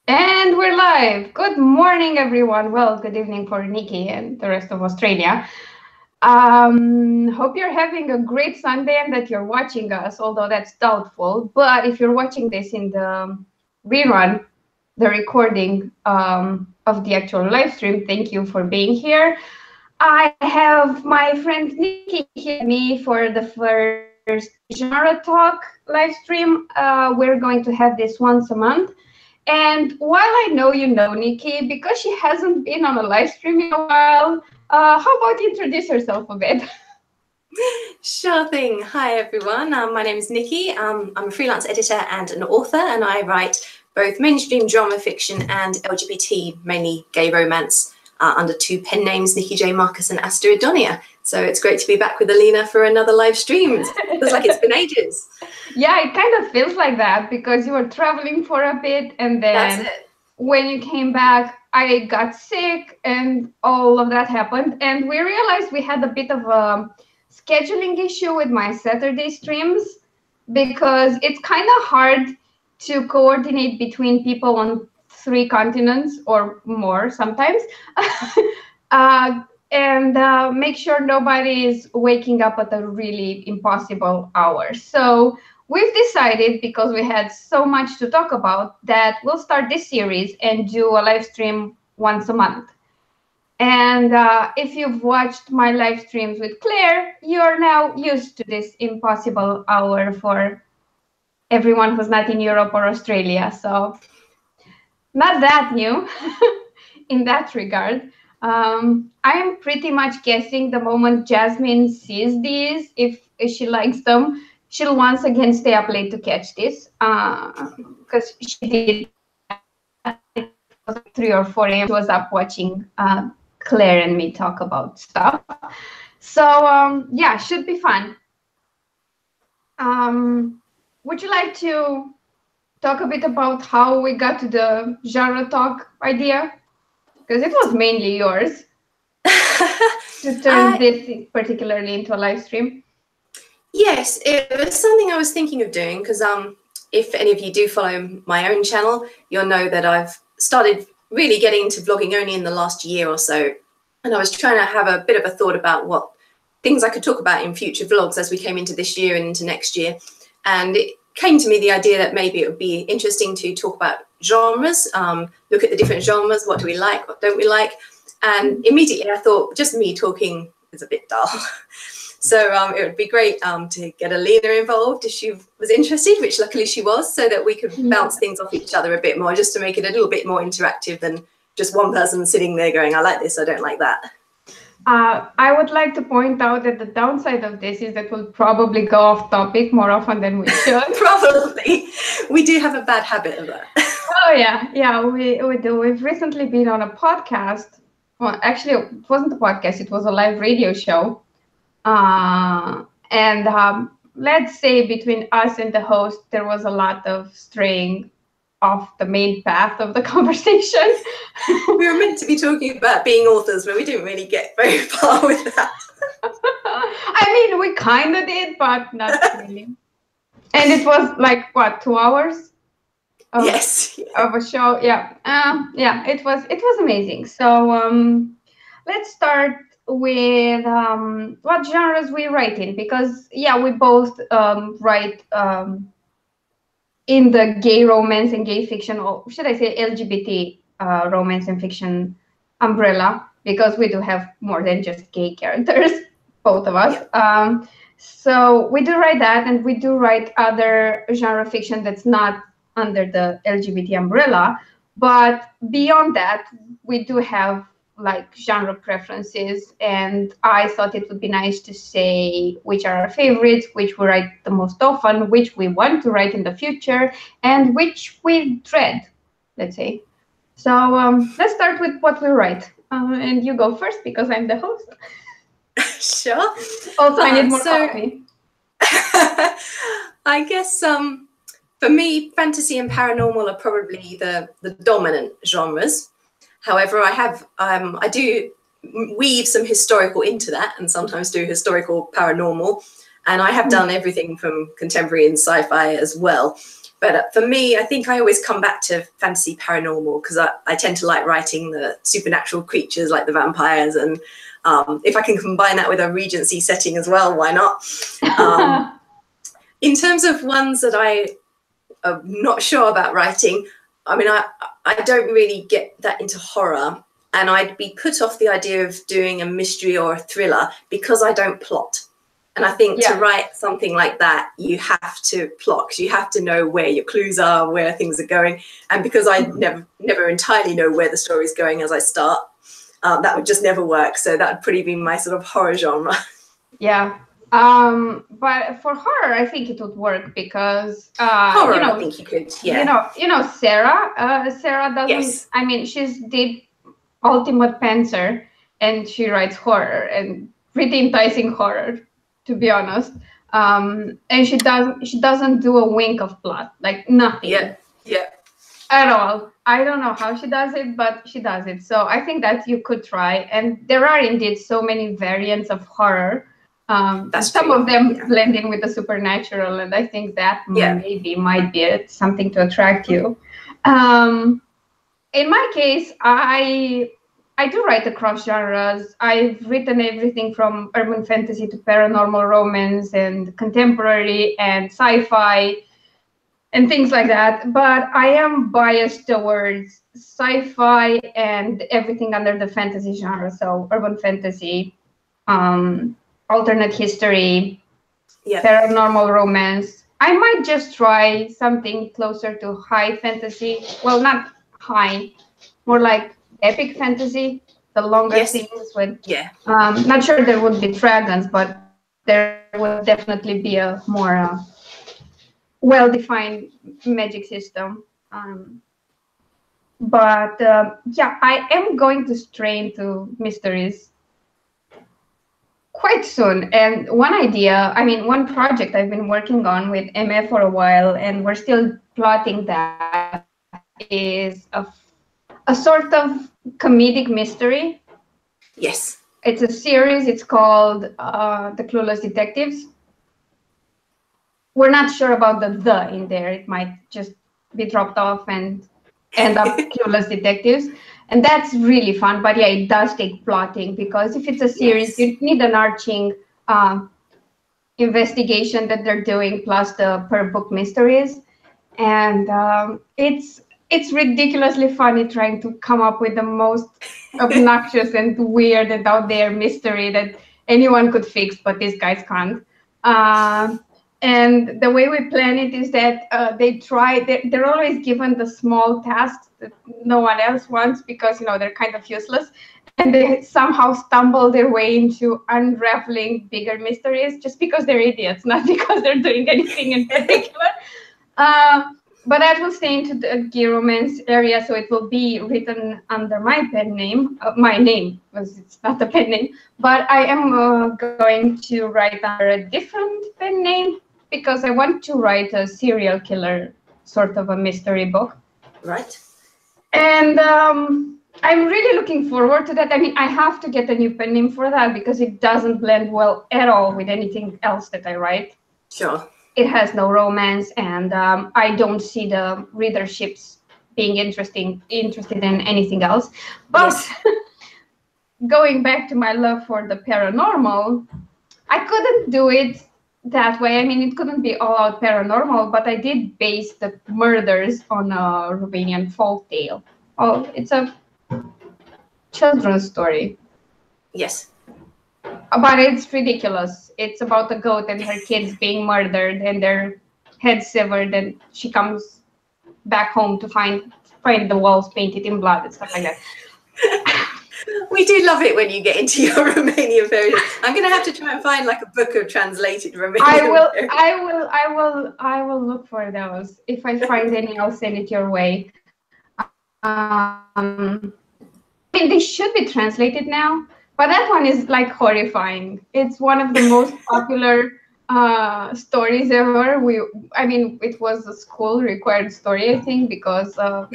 And we're live. Good morning, everyone. Well, good evening for Nikki and the rest of Australia. Hope you're having a great Sunday and that you're watching us, although that's doubtful. But if you're watching this in the rerun, the recording of the actual live stream, thank you for being here. I have my friend Nikki here with me for the first genre talk live stream. We're going to have this once a month. And while I know you know Nikki, because she hasn't been on a live stream in a while, how about you introduce yourself a bit? Sure thing. Hi, everyone. My name is Nikki. I'm a freelance editor and an author, and I write both mainstream drama fiction and LGBT, mainly gay romance, under two pen names, Nicki J Markus and Asta Adonia. So it's great to be back with Alina for another live stream. It feels like it's been ages. Yeah, it kind of feels like that because you were traveling for a bit, and then when you came back, I got sick and all of that happened. And we realized we had a bit of a scheduling issue with my Saturday streams because it's kind of hard to coordinate between people on 3 continents or more sometimes. And make sure nobody is waking up at a really impossible hour. So we've decided, because we had so much to talk about, that we'll start this series and do a live stream once a month. And if you've watched my live streams with Claire, you're now used to this impossible hour for everyone who's not in Europe or Australia. So not that new in that regard. I'm pretty much guessing the moment Jasmine sees these, if she likes them, she'll once again stay up late to catch this, because she did. It was like 3 or 4 a.m. She was up watching Claire and me talk about stuff. So yeah, should be fun. Would you like to talk a bit about how we got to the genre talk idea? Because it was mainly yours to turn this particularly into a live stream. Yes, it was something I was thinking of doing because if any of you do follow my own channel, you'll know that I've started really getting into vlogging only in the last year or so. And I was trying to have a bit of a thought about what things I could talk about in future vlogs as we came into this year and into next year. And it came to me the idea that maybe it would be interesting to talk about genres, look at the different genres, what do we like, what don't we like. And immediately I thought just me talking is a bit dull. So it would be great to get Alina involved if she was interested, which luckily she was, so that we could bounce things off each other a bit more, just to make it a little bit more interactive than just one person sitting there going, I like this, I don't like that. I would like to point out that the downside of this is that we'll probably go off topic more often than we should. Probably. We do have a bad habit of that. Oh, yeah, we do. We've recently been on a podcast. Well, actually, it wasn't a podcast. It was a live radio show. And let's say between us and the host, there was a lot of straying off the main path of the conversation. We were meant to be talking about being authors, but we didn't really get very far with that. I mean, we kind of did, but not really. And it was like, what, 2 hours? Of a show. Yeah. Yeah, it was amazing. So let's start with what genres we write in, because yeah, we both write in the gay romance and gay fiction, or should I say LGBT romance and fiction umbrella, because we do have more than just gay characters, both of us. Yeah. So we do write that, and we do write other genre fiction that's not under the LGBT umbrella. But beyond that, we do have like genre preferences, and I thought it would be nice to say which are our favorites, which we write the most often, which we want to write in the future, and which we dread, let's say. So let's start with what we write, and you go first because I'm the host. Sure. Also, I need more coffee. I guess for me, fantasy and paranormal are probably the dominant genres. However, I do weave some historical into that, and sometimes do historical paranormal. And I have done everything from contemporary and sci-fi as well. But for me, I think I always come back to fantasy paranormal because I tend to like writing the supernatural creatures like the vampires. And if I can combine that with a Regency setting as well, why not? In terms of ones that I am not sure about writing, I mean, I don't really get that into horror. And I'd be put off the idea of doing a mystery or a thriller because I don't plot. And I think to write something like that, you have to plot, because you have to know where your clues are, where things are going. And because I never entirely know where the story is going as I start, that would just never work. So that would pretty be my sort of horror genre. Yeah. But for horror, I think it would work because horror, I think you could. Yeah. You know, Sarah. Sarah doesn't. Yes. I mean, she's the ultimate pantser, and she writes horror and pretty enticing horror, to be honest. And she doesn't do a wink of plot, like nothing. Yeah. At all. I don't know how she does it, but she does it. So I think that you could try. And there are indeed so many variants of horror. Some of them blending with the supernatural, and I think that maybe might be something to attract you. In my case, I do write across genres. I've written everything from urban fantasy to paranormal romance and contemporary and sci-fi and things like that. But I am biased towards sci-fi and everything under the fantasy genre. So urban fantasy, alternate history, paranormal romance. I might just try something closer to high fantasy. Well, not high, more like epic fantasy, the longer things with. Not sure there would be dragons, but there would definitely be a more well-defined magic system. But I am going to stray into mysteries quite soon. And one project I've been working on with MF for a while, and we're still plotting that, is a sort of comedic mystery. Yes. It's a series. It's called The Clueless Detectives. We're not sure about the in there. It might just be dropped off and end up Clueless Detectives. And that's really fun. But yeah, it does take plotting, because if it's a series, you need an arching investigation that they're doing, plus the per book mysteries. And it's ridiculously funny trying to come up with the most obnoxious and weird and out there mystery that anyone could fix, but these guys can't. And the way we plan it is that they're always given the small tasks that no one else wants, because they're kind of useless, and they somehow stumble their way into unraveling bigger mysteries just because they're idiots, not because they're doing anything in particular. But that will stay into the gay romance area, so it will be written under my pen name, my name, because it's not a pen name, but I am going to write under a different pen name, because I want to write a serial killer sort of a mystery book. Right. And I'm really looking forward to that. I mean, I have to get a new pen name for that, because it doesn't blend well at all with anything else that I write. Sure. It has no romance, and I don't see the readerships being interested in anything else. But going back to my love for the paranormal, I couldn't do it that way. I mean, it couldn't be all out paranormal, but I did base the murders on a Romanian folk tale. Oh, it's a children's story. Yes. But it's ridiculous. It's about a goat and her kids being murdered and their heads severed, and she comes back home to find the walls painted in blood and stuff like that. We do love it when you get into your Romanian variants. I'm going to have to try and find like a book of translated Romanian. I will look for those. If I find any, I'll send it your way. I mean, they should be translated now. But that one is like horrifying. It's one of the most popular stories ever. It was a school required story, I think, because the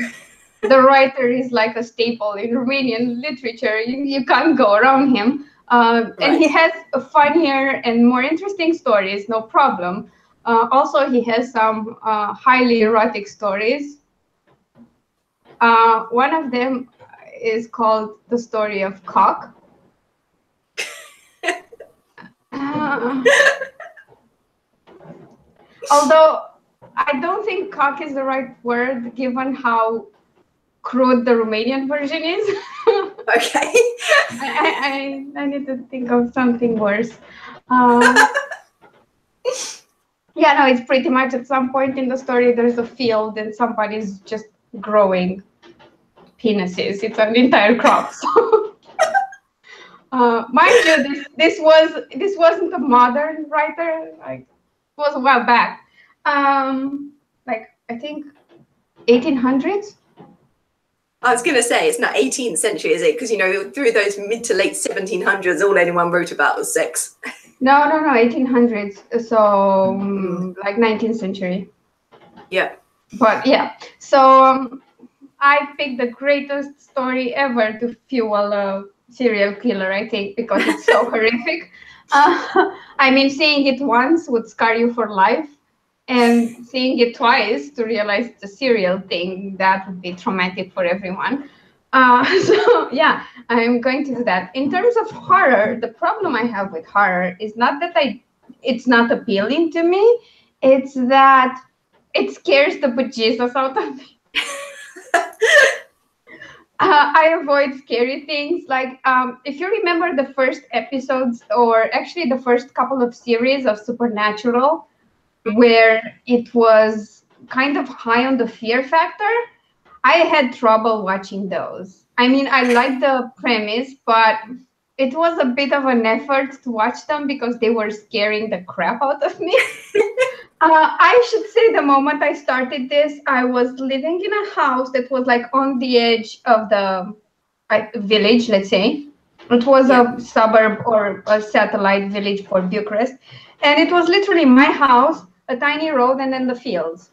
writer is like a staple in Romanian literature. You can't go around him. And he has funnier and more interesting stories, no problem. Also, he has some highly erotic stories. One of them is called The Story of Cock. Although I don't think cock is the right word, given how crude the Romanian version is. Okay. I need to think of something worse. Yeah, no, it's pretty much at some point in the story there's a field and somebody's just growing penises. It's an entire crop. So, mind you, this wasn't a modern writer. Like, it was a while back. Like I think 1800s. I was going to say, it's not 18th century, is it? Because, you know, through those mid to late 1700s, all anyone wrote about was sex. No, 1800s. So like 19th century. Yeah. But yeah, so I picked the greatest story ever to fuel a serial killer, I think, because it's so horrific. I mean, seeing it once would scar you for life, and seeing it twice to realize it's a serial thing, that would be traumatic for everyone. So yeah, I'm going to do that. In terms of horror, the problem I have with horror is not that it's not appealing to me, it's that it scares the bejesus out of me. I avoid scary things. Like, if you remember the first episodes, or actually the first couple of series of Supernatural, where it was kind of high on the fear factor, I had trouble watching those. I mean, I liked the premise, but it was a bit of an effort to watch them because they were scaring the crap out of me. I should say the moment I started this, I was living in a house that was like on the edge of the village, let's say. It was a suburb or a satellite village for Bucharest. And it was literally my house, a tiny road, and then the fields.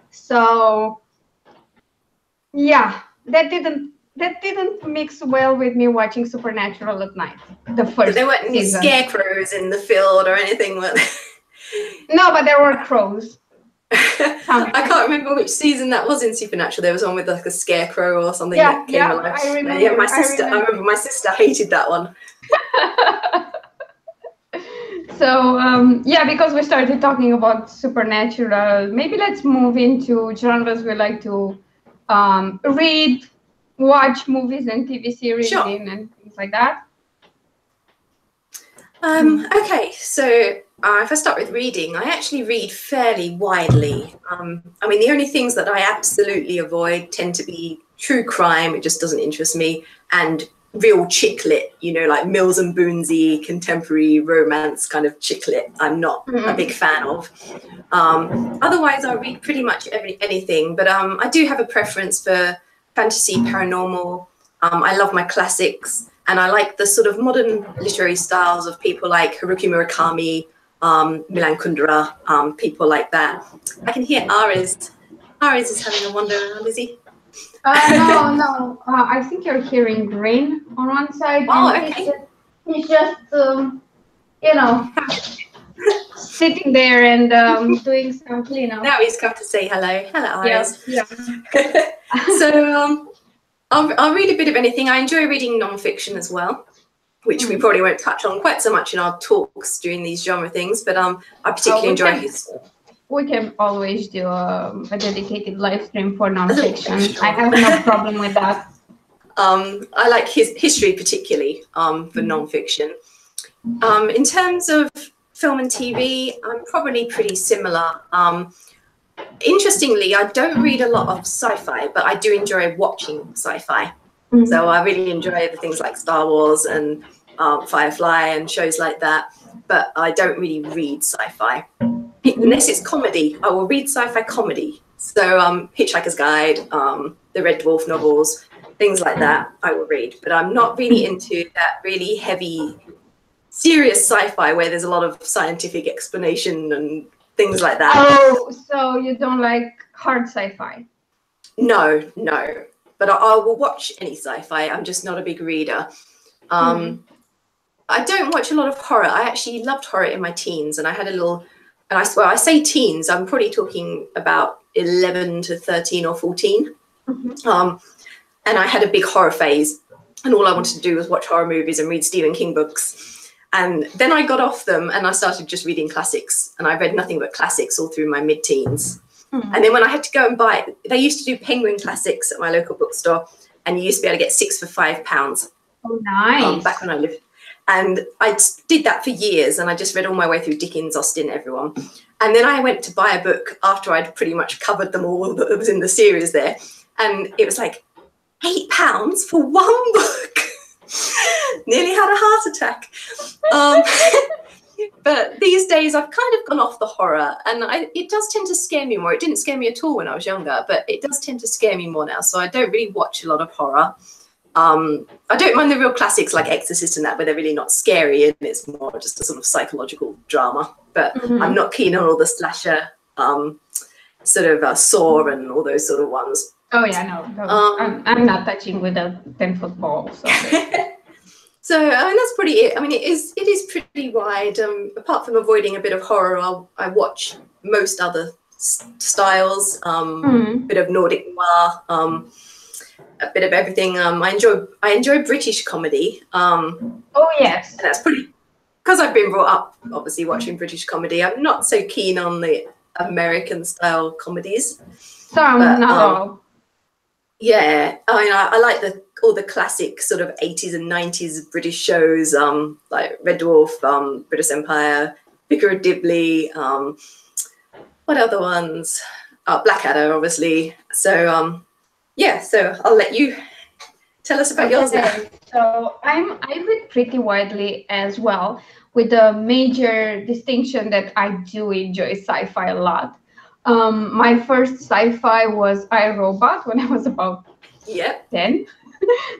So, yeah, that didn't mix well with me watching Supernatural at night. The first But there weren't any season. scarecrows in the field or anything. No, but there were crows. I can't remember which season that was in Supernatural. There was one with like a scarecrow or something that came alive. I remember. Yeah, I remember my sister hated that one. So yeah, because we started talking about Supernatural, maybe let's move into genres we like to read, watch movies and TV series in, and things like that. Okay, so if I start with reading, I actually read fairly widely. I mean, the only things that I absolutely avoid tend to be true crime. It just doesn't interest me. And real chick lit, you know, like Mills and Boonsy, contemporary romance kind of chick lit. I'm not a big fan of. Otherwise, I read pretty much anything. But I do have a preference for fantasy, paranormal. I love my classics. And I like the sort of modern literary styles of people like Haruki Murakami, Milan Kundera, people like that. I can hear Ares. Ares is having a wander around, is he? No. I think you're hearing Green on one side. Oh, okay. He's just, you know, sitting there and doing some cleanup. Now he's come to say hello. Hello, Ares. Yeah. So I'll read a bit of anything. I enjoy reading non-fiction as well, which we probably won't touch on quite so much in our talks during these genre things, but I particularly enjoy his... We can always do a dedicated live stream for non-fiction. I have no problem with that. I like his history particularly for non-fiction. In terms of film and TV, I'm probably pretty similar. Interestingly, I don't read a lot of sci-fi, but I do enjoy watching sci-fi. So I really enjoy the things like Star Wars and Firefly and shows like that, but I don't really read sci-fi. Unless it's comedy, I will read sci-fi comedy. So Hitchhiker's Guide, the Red Dwarf novels, things like that, I will read. But I'm not really into that really heavy, serious sci-fi where there's a lot of scientific explanation and things like that. Oh, so you don't like hard sci-fi? No. But I will watch any sci-fi. I'm just not a big reader. I don't watch a lot of horror. I actually loved horror in my teens, and I had a little and I swear I say teens, I'm probably talking about 11 to 13 or 14. Mm-hmm. And I had a big horror phase, and all I wanted to do was watch horror movies and read Stephen King books. And then I got off them and I started just reading classics, and I read nothing but classics all through my mid-teens. Mm-hmm. And then when I had to go and buy, they used to do Penguin Classics at my local bookstore, and you used to be able to get 6 for £5. Oh, nice. Back when I lived. And I did that for years, and I just read all my way through Dickens, Austen, everyone. And then I went to buy a book after I'd pretty much covered them all that was in the series there. And it was like £8 for one book. Nearly had a heart attack. But these days I've kind of gone off the horror, and it does tend to scare me more. It didn't scare me at all when I was younger, but it does tend to scare me more now. So I don't really watch a lot of horror. I don't mind the real classics like Exorcist and that, where they're really not scary and it's more just a sort of psychological drama. But I'm not keen on all the slasher, sort of Saw and all those sort of ones. Oh yeah, no. I'm not touching with a 10-foot ball. So. So I mean that's pretty it. I mean it is pretty wide. Apart from avoiding a bit of horror, I watch most other styles. Bit of Nordic noir. A bit of everything. I enjoy British comedy. Oh yes, and that's pretty because I've been brought up obviously watching British comedy. I'm not so keen on the American style comedies. So I'm not all. Yeah, I mean I like all the classic sort of 80s and 90s British shows, like Red Dwarf, British Empire, Vicar of Dibley. What other ones? Blackadder, obviously. So. Yeah, so I'll let you tell us about yours now. So I read pretty widely as well, with the major distinction that I do enjoy sci-fi a lot. My first sci-fi was I, Robot when I was about 10.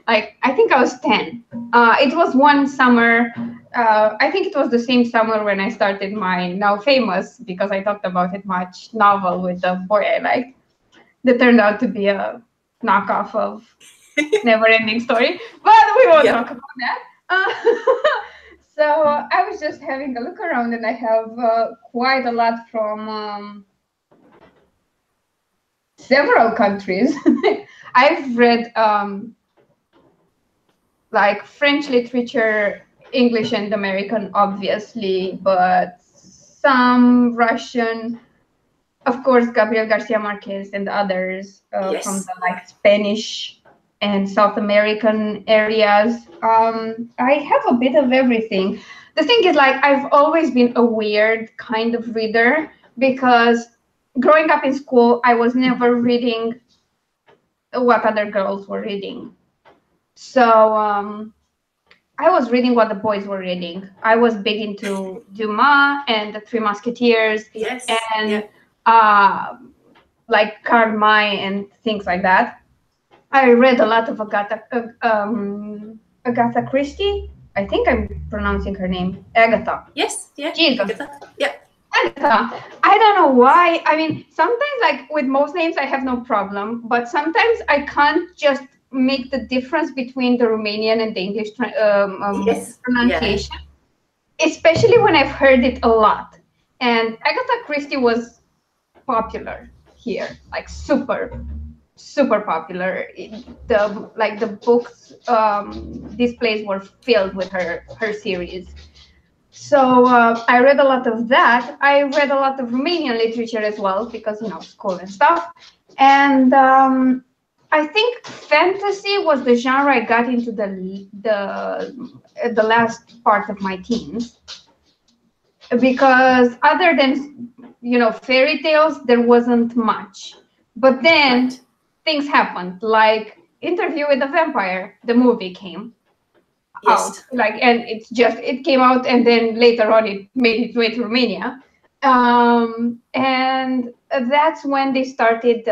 Like I think I was 10. It was one summer. I think it was the same summer when I started my now famous, because I talked about it much, novel with the boy I liked. That turned out to be a knockoff of Never Ending Story, but we won't talk about that. So I was just having a look around, and I have quite a lot from several countries. I've read like French literature, English and American, obviously, but some Russian. Of course, Gabriel Garcia Marquez and others from the like Spanish and South American areas. I have a bit of everything. The thing is, like, I've always been a weird kind of reader, because growing up in school, I was never reading what other girls were reading. So I was reading what the boys were reading. I was big into Dumas and the Three Musketeers. Yes. And like Karl May and things like that. I read a lot of Agatha Christie. I think I'm pronouncing her name Agatha. Yes, yeah. Jesus. Agatha. Yeah. Agatha. I don't know why. I mean, sometimes like with most names I have no problem, but sometimes I can't just make the difference between the Romanian and the English pronunciation, especially when I've heard it a lot. And Agatha Christie was popular here, like super popular. The books displays were filled with her series. So I read a lot of that. I read a lot of Romanian literature as well, because school and stuff. And I think fantasy was the genre I got into the last part of my teens, because other than fairy tales, there wasn't much. But then things happened, like Interview with the Vampire, the movie came out, and it came out, and then later on it made its way to Romania, and that's when they started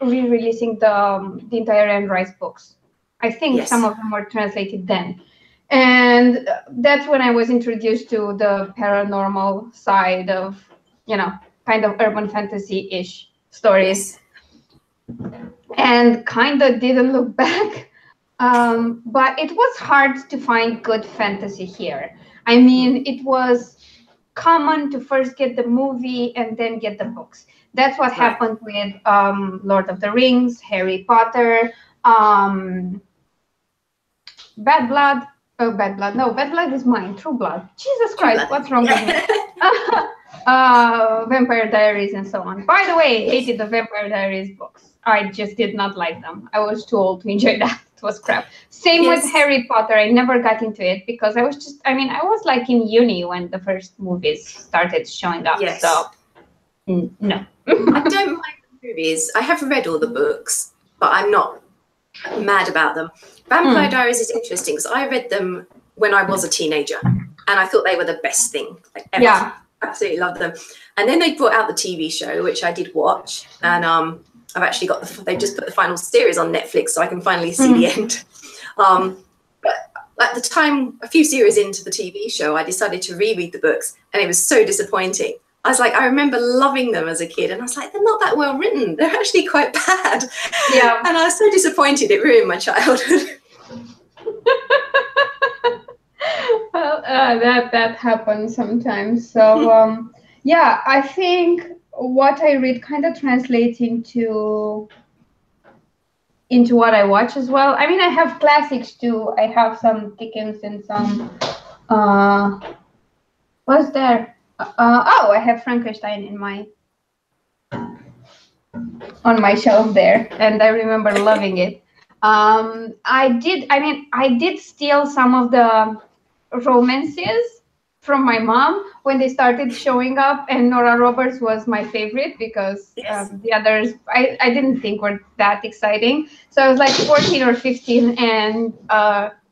re-releasing the entire Anne Rice books. I think some of them were translated then. And that's when I was introduced to the paranormal side of, kind of urban fantasy-ish stories. And kind of didn't look back. But it was hard to find good fantasy here. I mean, it was common to first get the movie and then get the books. That's what happened with Lord of the Rings, Harry Potter, Bad Blood. Oh, Bad Blood. No, Bad Blood is mine. True Blood. Jesus Christ, what's wrong with me? Vampire Diaries and so on. By the way, hated the Vampire Diaries books. I just did not like them. I was too old to enjoy that. It was crap. Same with Harry Potter. I never got into it because I was I was like in uni when the first movies started showing up. Yes. So, no. I don't mind the movies. I have read all the books, but I'm not mad about them. Vampire Diaries is interesting because I read them when I was a teenager and I thought they were the best thing ever. Yeah. Absolutely loved them. And then they brought out the TV show, which I did watch. And I've actually got they just put the final series on Netflix so I can finally see the end. But at the time, a few series into the TV show, I decided to reread the books and it was so disappointing. I was like, I remember loving them as a kid and I was like, they're not that well written. They're actually quite bad. Yeah. And I was so disappointed. It ruined my childhood. Well, that happens sometimes. So, yeah, I think what I read kind of translates into what I watch as well. I mean, I have classics too. I have some Dickens and some, what's there? I have Frankenstein on my shelf there, and I remember loving it. I did steal some of the romances from my mom when they started showing up, and Nora Roberts was my favorite because the others I didn't think were that exciting. So I was like 14 or 15 and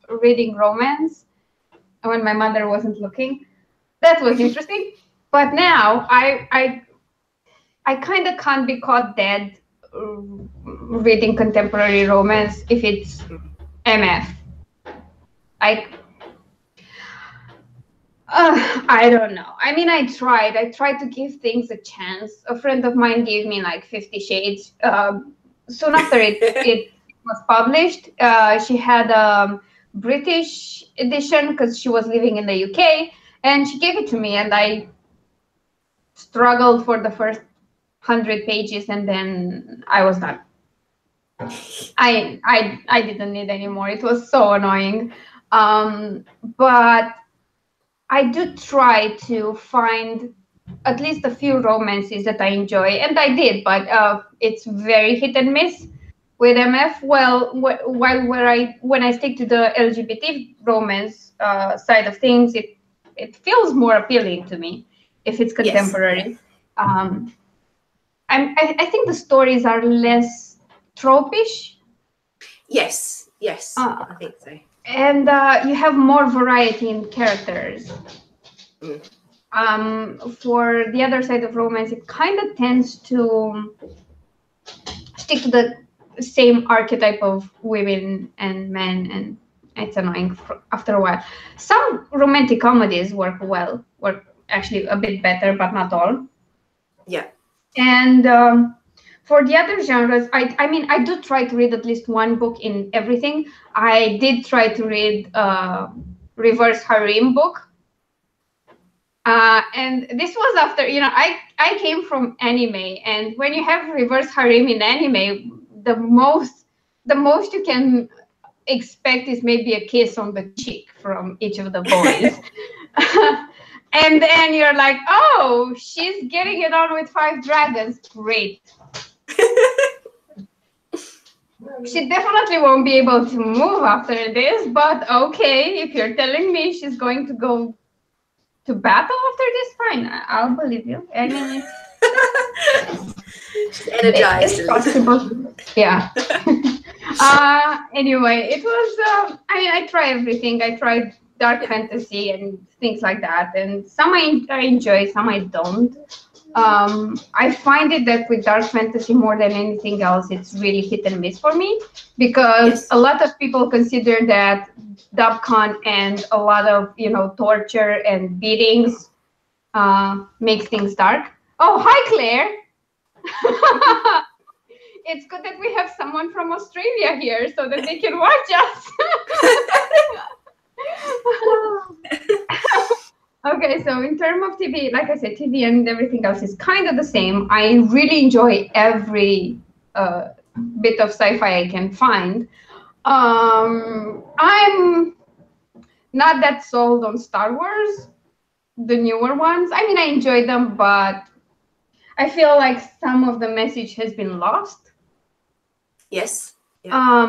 reading romance when my mother wasn't looking. That was interesting. But now I kind of can't be caught dead reading contemporary romance if it's MF. I don't know. I mean, I tried to give things a chance. A friend of mine gave me like 50 Shades. Soon after it was published, she had a British edition because she was living in the UK, and she gave it to me, and I struggled for the first 100 pages, and then I was done. I didn't need anymore. It was so annoying. But I do try to find at least a few romances that I enjoy, and I did, but it's very hit and miss with MF. Well, when I stick to the LGBT romance side of things, it feels more appealing to me if it's contemporary. Yes. I think the stories are less tropish. Yes, I think so. And you have more variety in characters. For the other side of romance, it kind of tends to stick to the same archetype of women and men, and it's annoying after a while. Some romantic comedies work actually a bit better, but not all. Yeah. And for the other genres, I do try to read at least one book in everything. I did try to read reverse harem book. And this was after, I came from anime, and when you have reverse harem in anime, the most you can expect is maybe a kiss on the cheek from each of the boys. And then you're like, oh, she's getting it on with 5 dragons. Great. She definitely won't be able to move after this, but okay, if you're telling me she's going to go to battle after this, fine, I'll believe you. I mean, she's energized. It's possible. Yeah. Anyway, it was, I try everything. I tried dark fantasy and things like that, and some I enjoy, some I don't. I find it that with dark fantasy more than anything else, it's really hit and miss for me, because a lot of people consider that dubcon and a lot of torture and beatings makes things dark. Oh, hi Claire. It's good that we have someone from Australia here so that they can watch us. Okay, so in terms of TV, like I said, TV and everything else is kind of the same. I really enjoy every bit of sci-fi I can find. I'm not that sold on Star Wars, the newer ones. I mean, I enjoy them, but I feel like some of the message has been lost. Yes. Yeah.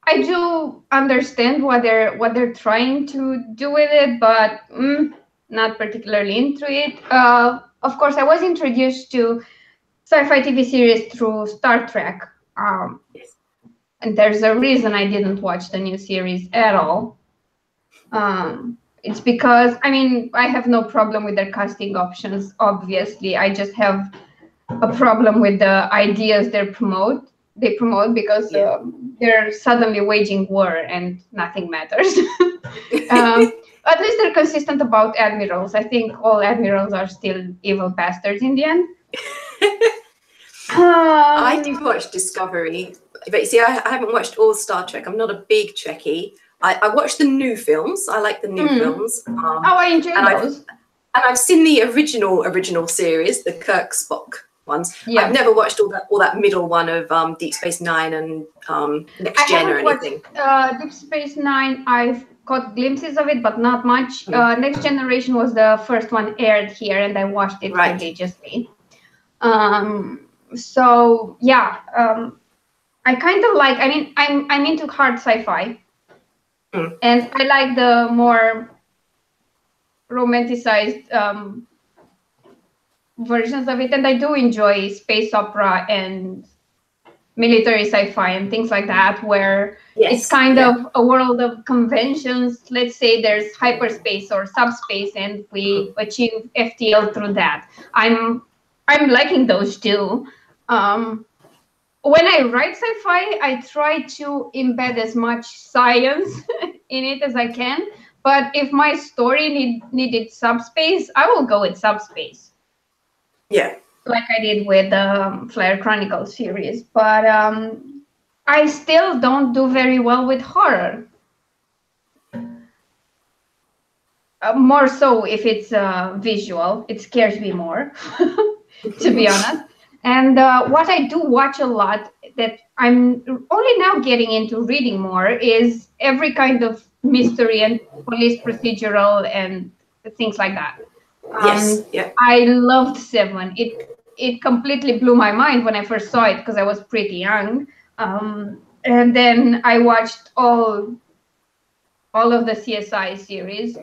I do understand what they're trying to do with it, but not particularly into it. Of course, I was introduced to sci-fi TV series through Star Trek, Yes. and there's a reason I didn't watch the new series at all. It's because I mean I have no problem with their casting options. Obviously, I just have a problem with the ideas they promote because Yeah. they're suddenly waging war and nothing matters. um, at least they're consistent about admirals. I think all admirals are still evil bastards in the end. I did watch Discovery, but you see, I haven't watched all Star Trek. I'm not a big Trekkie. I watched the new films. I like the new films. I enjoy those. I've seen the original series, the Kirk Spock ones. Yeah. I've never watched all that middle one of Deep Space Nine and Next Gen or anything. Deep Space Nine, I've caught glimpses of it, but not much. Next Generation was the first one aired here, and I watched it religiously. So yeah, I kind of like. I mean, I'm into hard sci-fi, and I like the more romanticized versions of it, and I do enjoy space opera and military sci-fi and things like that, where it's kind of a world of conventions. Let's say there's hyperspace or subspace, and we achieve FTL through that. I'm liking those too. When I write sci-fi, I try to embed as much science in it as I can. But if my story needed subspace, I will go with subspace. Yeah. Like I did with the Flare Chronicles series. But I still don't do very well with horror. More so if it's visual. It scares me more, to be honest. And what I do watch a lot that I'm only now getting into reading more is every kind of mystery and police procedural and things like that. I loved Seven. It completely blew my mind when I first saw it because I was pretty young. And then I watched all of the CSI series.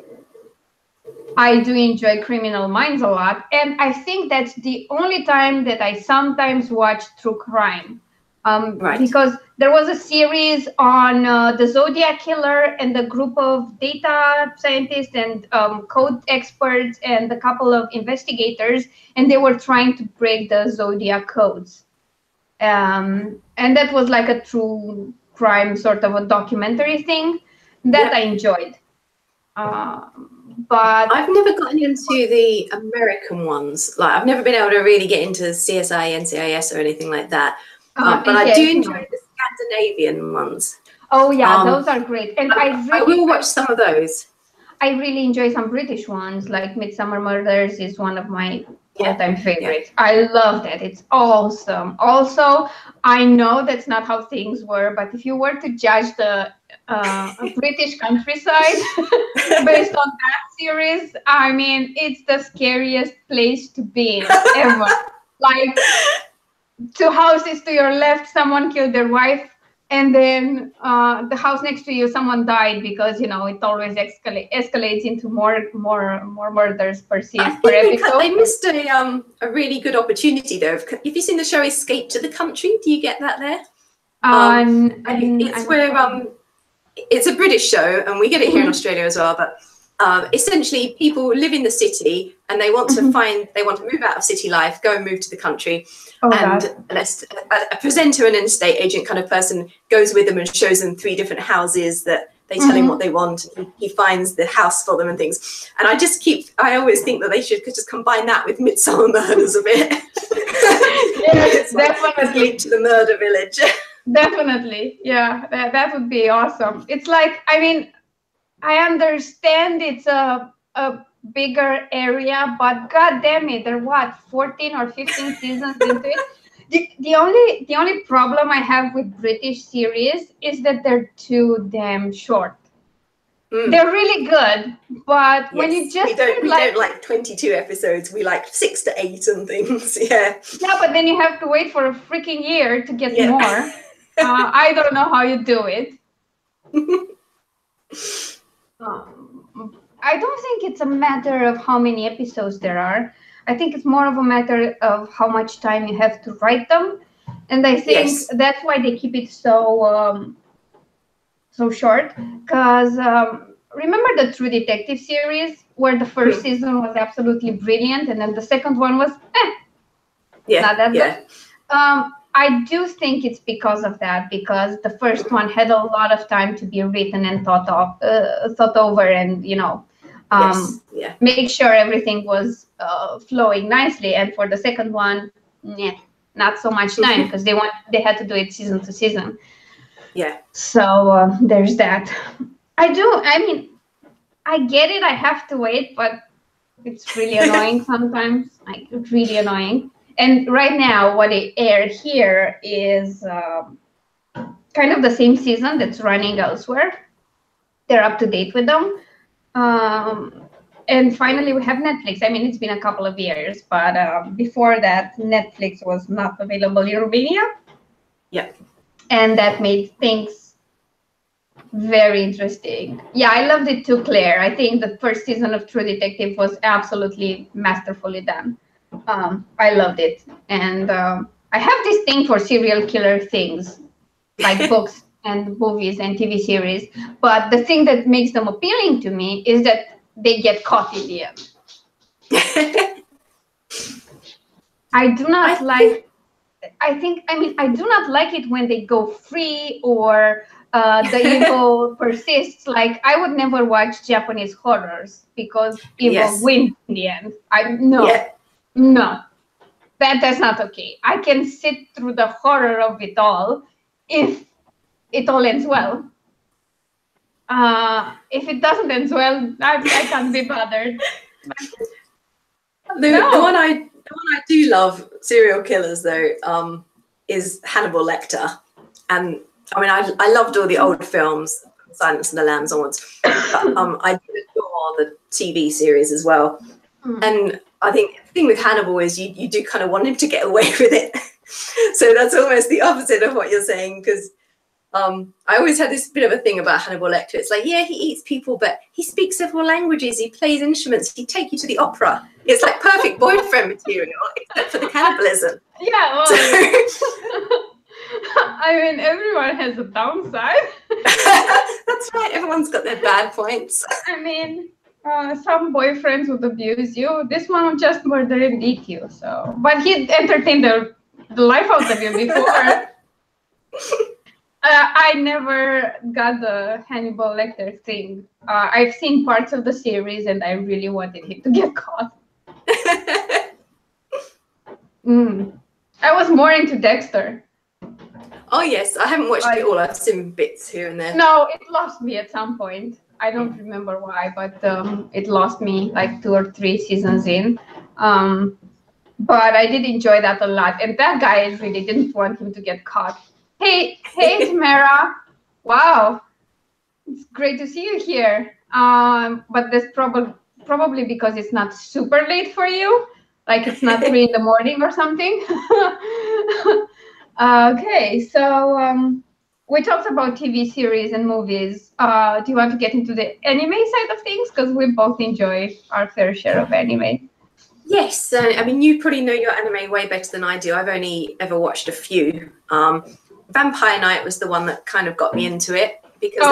I do enjoy Criminal Minds a lot, and I think that's the only time that I sometimes watch true crime. Because there was a series on the Zodiac Killer and the group of data scientists and code experts and a couple of investigators, and they were trying to break the Zodiac codes. And that was like a true crime sort of a documentary thing that I enjoyed. But I've never gotten into the American ones. Like I've never been able to really get into CSI, NCIS, or anything like that. But I do enjoy the Scandinavian ones. Oh yeah, those are great, and I will watch some of those. I really enjoy some British ones, like Midsummer Murders is one of my all-time favorites. I love that. It's awesome. Also, I know that's not how things were, but if you were to judge the British countryside based on that series, I mean, it's the scariest place to be in ever. Like, 2 houses to your left, someone killed their wife, and then the house next to you, someone died because it always escalates into more murders per episode. They missed a really good opportunity though. Have you seen the show Escape to the Country? Do you get that there? It's where it's a British show, and we get it here in Australia as well. But essentially, people live in the city, and they want to move out of city life, go and move to the country. A presenter and an estate agent kind of person goes with them and shows them 3 different houses that they tell him what they want. He finds the house for them and things. And I always think that they should just combine that with Midsummer Murders a bit. Yes, definitely. Like to the murder village. Definitely. Yeah, that would be awesome. It's like, I mean, I understand it's a a bigger area, but god damn it, they're what, 14 or 15 seasons into it. The only problem I have with British series is that they're too damn short. They're really good, but when you just we don't like 22 episodes. We like 6 to 8 and things. Yeah, but then you have to wait for a freaking year to get more. I don't know how you do it. I don't think it's a matter of how many episodes there are. I think it's more of a matter of how much time you have to write them, and I think that's why they keep it so so short. Because remember the True Detective series, where the first season was absolutely brilliant, and then the second one was not that good. I do think it's because of that, because the first one had a lot of time to be written and thought over, and make sure everything was flowing nicely. And for the second one, not so much time, because they had to do it season to season. Yeah. So there's that. I mean, I get it. I have to wait, but it's really annoying sometimes. Like, really annoying. And right now, what they air here is kind of the same season that's running elsewhere. They're up to date with them. And finally, we have Netflix. I mean, it's been a couple of years, but before that, Netflix was not available in Romania. Yeah. And that made things very interesting. Yeah, I loved it too, Claire. I think the first season of True Detective was absolutely masterfully done. I loved it. And I have this thing for serial killer things, like books and movies and TV series. But the thing that makes them appealing to me is that they get caught in the end. I do not like it when they go free, or the evil persists. Like, I would never watch Japanese horrors because evil wins in the end. No, that's not okay. I can sit through the horror of it all if it all ends well. If it doesn't end well, I can't be bothered. The one I do love, serial killers though, is Hannibal Lecter. And I mean, I loved all the old films, Silence of the Lambs onwards, but I did adore the TV series as well. And I think the thing with Hannibal is you do kind of want him to get away with it. So that's almost the opposite of what you're saying, because I always had this bit of a thing about Hannibal Lecter. It's like, yeah, he eats people, but he speaks several languages, he plays instruments, he'd take you to the opera. It's like perfect boyfriend material, except for the cannibalism. Yeah, well, I mean, everyone has a downside. That's right, everyone's got their bad points. I mean, some boyfriends would abuse you. This one would just murder and eat you. So, but he'd entertain the life out of you before. I never got the Hannibal Lecter thing. I've seen parts of the series, and I really wanted him to get caught. I was more into Dexter. Oh yes, I haven't watched it all. I've seen bits here and there. No, it lost me at some point. I don't remember why, but it lost me like 2 or 3 seasons in. But I did enjoy that a lot. And that guy, I really didn't want him to get caught. Hey, Tamara. Wow. It's great to see you here. But that's probably because it's not super late for you. Like, it's not 3 in the morning or something. Okay, so we talked about TV series and movies. Do you want to get into the anime side of things? Because we both enjoy our fair share of anime. Yes, I mean, you probably know your anime way better than I do. I've only ever watched a few. Vampire Night was the one that kind of got me into it, because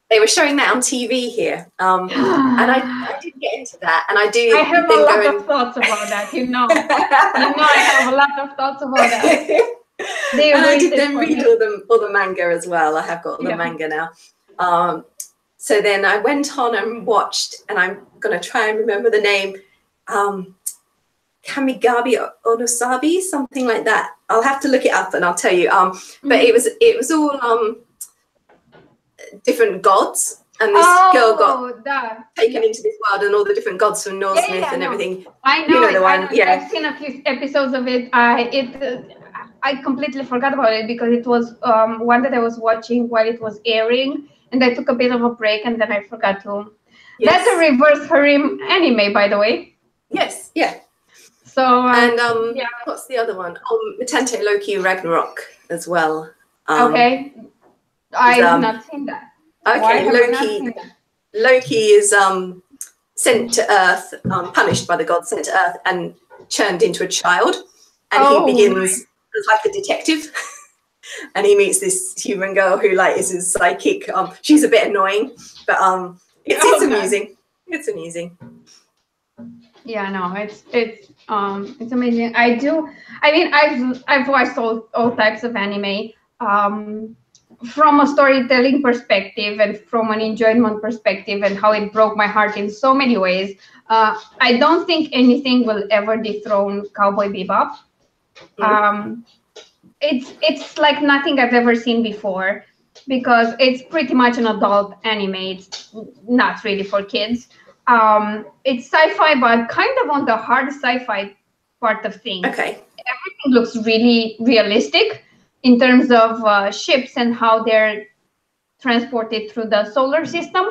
they were showing that on TV here, and I did get into that, and I have a lot of thoughts about that. You know, I have a lot of thoughts about that. And I did then read all the manga as well. I have got all the manga now. So then I went on and watched, and I'm going to try and remember the name, Kamigabi Onosabi, something like that. I'll have to look it up and I'll tell you. But it was all different gods, And this girl got that taken into this world, and all the different gods from Norse myth and everything. I know, you know the one. I've seen a few episodes of it. I completely forgot about it because it was one that I was watching while it was airing, and I took a bit of a break, and then I forgot to. Yes. That's a reverse harem anime, by the way. Yes, yeah. So and what's the other one? Matente Loki Ragnarok as well. Okay, I have not seen that. Okay, Loki is sent to Earth, punished by the gods, sent to Earth and turned into a child, and he begins as like a detective. And he meets this human girl who like is his sidekick. She's a bit annoying, but it's amusing. It's amusing. Yeah, no, it's amazing. I've watched all types of anime. From a storytelling perspective and from an enjoyment perspective, and how it broke my heart in so many ways. I don't think anything will ever dethrone Cowboy Bebop. It's like nothing I've ever seen before, because it's pretty much an adult anime. It's not really for kids. It's sci-fi, but kind of on the hard sci-fi part of things. Okay. Everything looks really realistic in terms of ships and how they're transported through the solar system.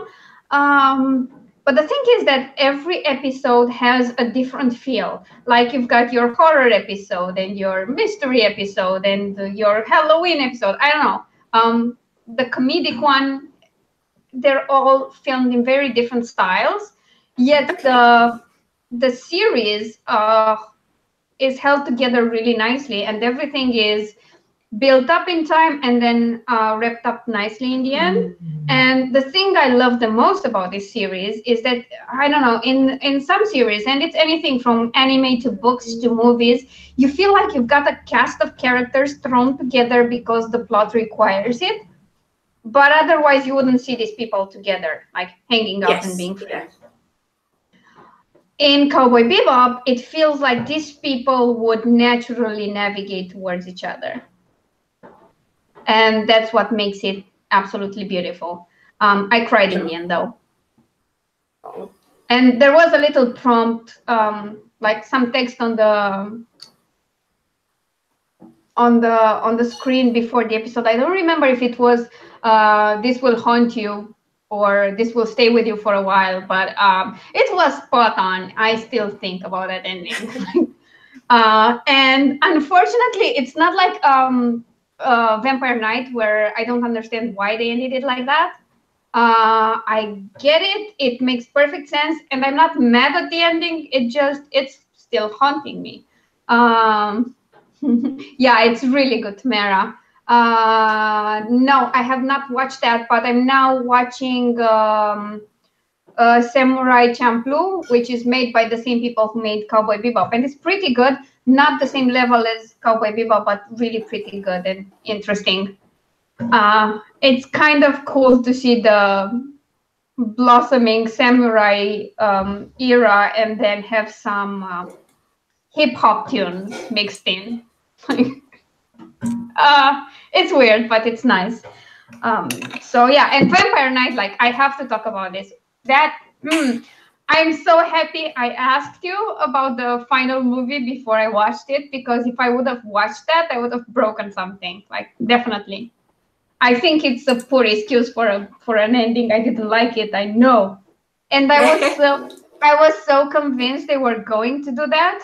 But the thing is that every episode has a different feel. Like you've got your horror episode and your mystery episode and your Halloween episode. I don't know. The comedic one, they're all filmed in very different styles. Yet the series is held together really nicely, and everything is built up in time and then wrapped up nicely in the end. And the thing I love the most about this series is that, I don't know, in some series, and it's anything from anime to books to movies, you feel like you've got a cast of characters thrown together because the plot requires it. But otherwise, you wouldn't see these people together, like hanging out and being friends. In Cowboy Bebop, it feels like these people would naturally navigate towards each other. And that's what makes it absolutely beautiful. I cried in the end, though. And there was a little prompt, like some text on the screen before the episode. I don't remember if it was "This will haunt you" or "This will stay with you for a while," but it was spot on. I still think about that ending. And unfortunately, it's not like Vampire Knight, where I don't understand why they ended it like that. I get it. It makes perfect sense. And I'm not mad at the ending. It's still haunting me. Yeah, it's really good, Mara. No, I have not watched that, but I'm now watching Samurai Champloo, which is made by the same people who made Cowboy Bebop. And it's pretty good. Not the same level as Cowboy Bebop, but really pretty good and interesting. It's kind of cool to see the blossoming samurai era and then have some hip-hop tunes mixed in. It's weird, but it's nice. So yeah, and Vampire Knight, like, I have to talk about this. I'm so happy I asked you about the final movie before I watched it, because if I would have watched that, I would have broken something, like, definitely. I think it's a poor excuse for an ending. I didn't like it, I know. And I was so convinced they were going to do that.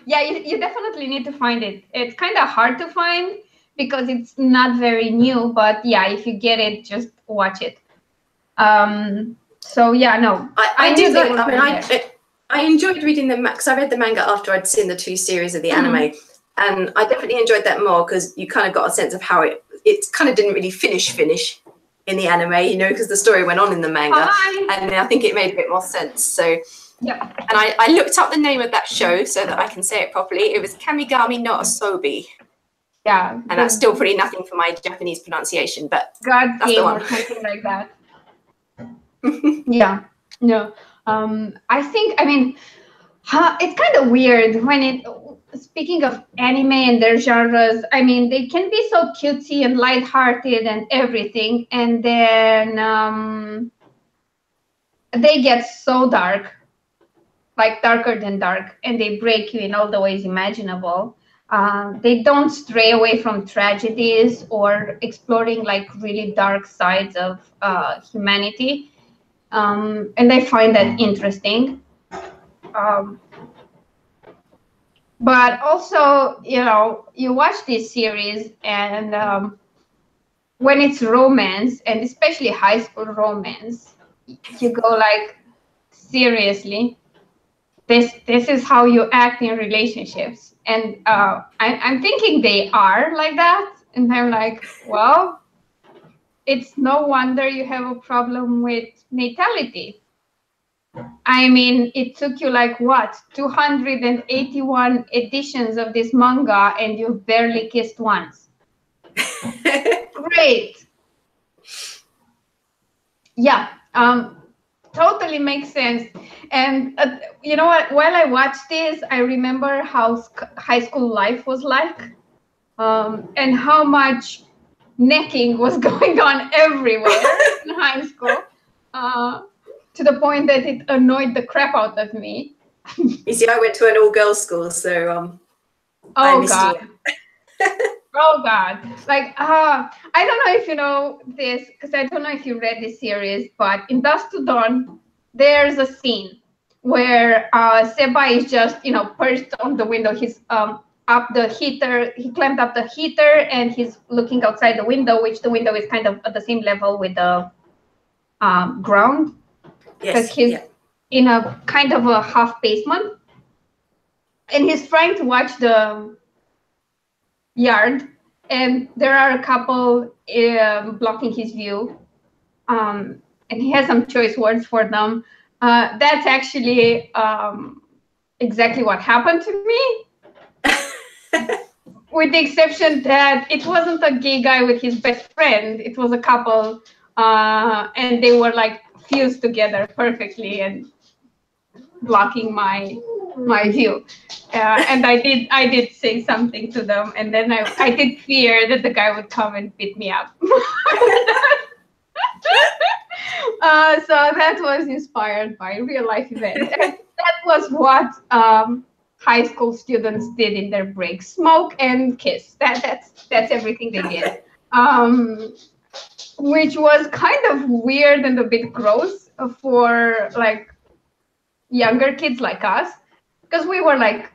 Yeah, you definitely need to find it. It's kind of hard to find because it's not very new, but yeah, if you get it, just watch it. So yeah, no, I enjoyed reading the because I read the manga after I'd seen the 2 series of the anime, and I definitely enjoyed that more because you kind of got a sense of how it kind of didn't really finish in the anime, you know, because the story went on in the manga, and I think it made a bit more sense. So yeah, and I looked up the name of that show so that I can say it properly. It was Kamigami no Asobi. Yeah, and that's still pretty nothing for my Japanese pronunciation, but God that's the one. Or something like that. Yeah, no. I think, I mean, it's kind of weird when speaking of anime and their genres, I mean, they can be so cutesy and lighthearted and everything, and then they get so dark, like darker than dark, and they break you in all the ways imaginable. They don't stray away from tragedies or exploring like really dark sides of humanity, and I find that interesting. Um, but also, you know, you watch this series, and when it's romance, and especially high school romance, you go like, seriously, this is how you act in relationships. And I'm thinking they are like that, and I'm like, well, it's no wonder you have a problem with natality. I mean, it took you like what, 281 editions of this manga, and you barely kissed once. Great. Yeah, totally makes sense. And you know what? While I watched this, I remember how high school life was like, and how much necking was going on everywhere in high school, to the point that it annoyed the crap out of me. You see, I went to an all-girls school, so I Oh missed God. it. Oh God. Like, I don't know if you know this, because I don't know if you read this series, but in Dusk to Dawn, there's a scene where Seba is just, you know, perched on the window. He's up the heater. He climbed up the heater, and he's looking outside the window, which the window is kind of at the same level with the ground, because Yes, he's yeah. in a kind of a half basement, and he's trying to watch the yard, and there are a couple blocking his view, and he has some choice words for them. That's actually exactly what happened to me, with the exception that it wasn't a gay guy with his best friend. It was a couple, and they were like fused together perfectly and blocking my view. And I did say something to them, and then I did fear that the guy would come and beat me up. So that was inspired by real life events, and that was what high school students did in their breaks: smoke and kiss. That's everything they did. Which was kind of weird and a bit gross for like younger kids like us, because we were like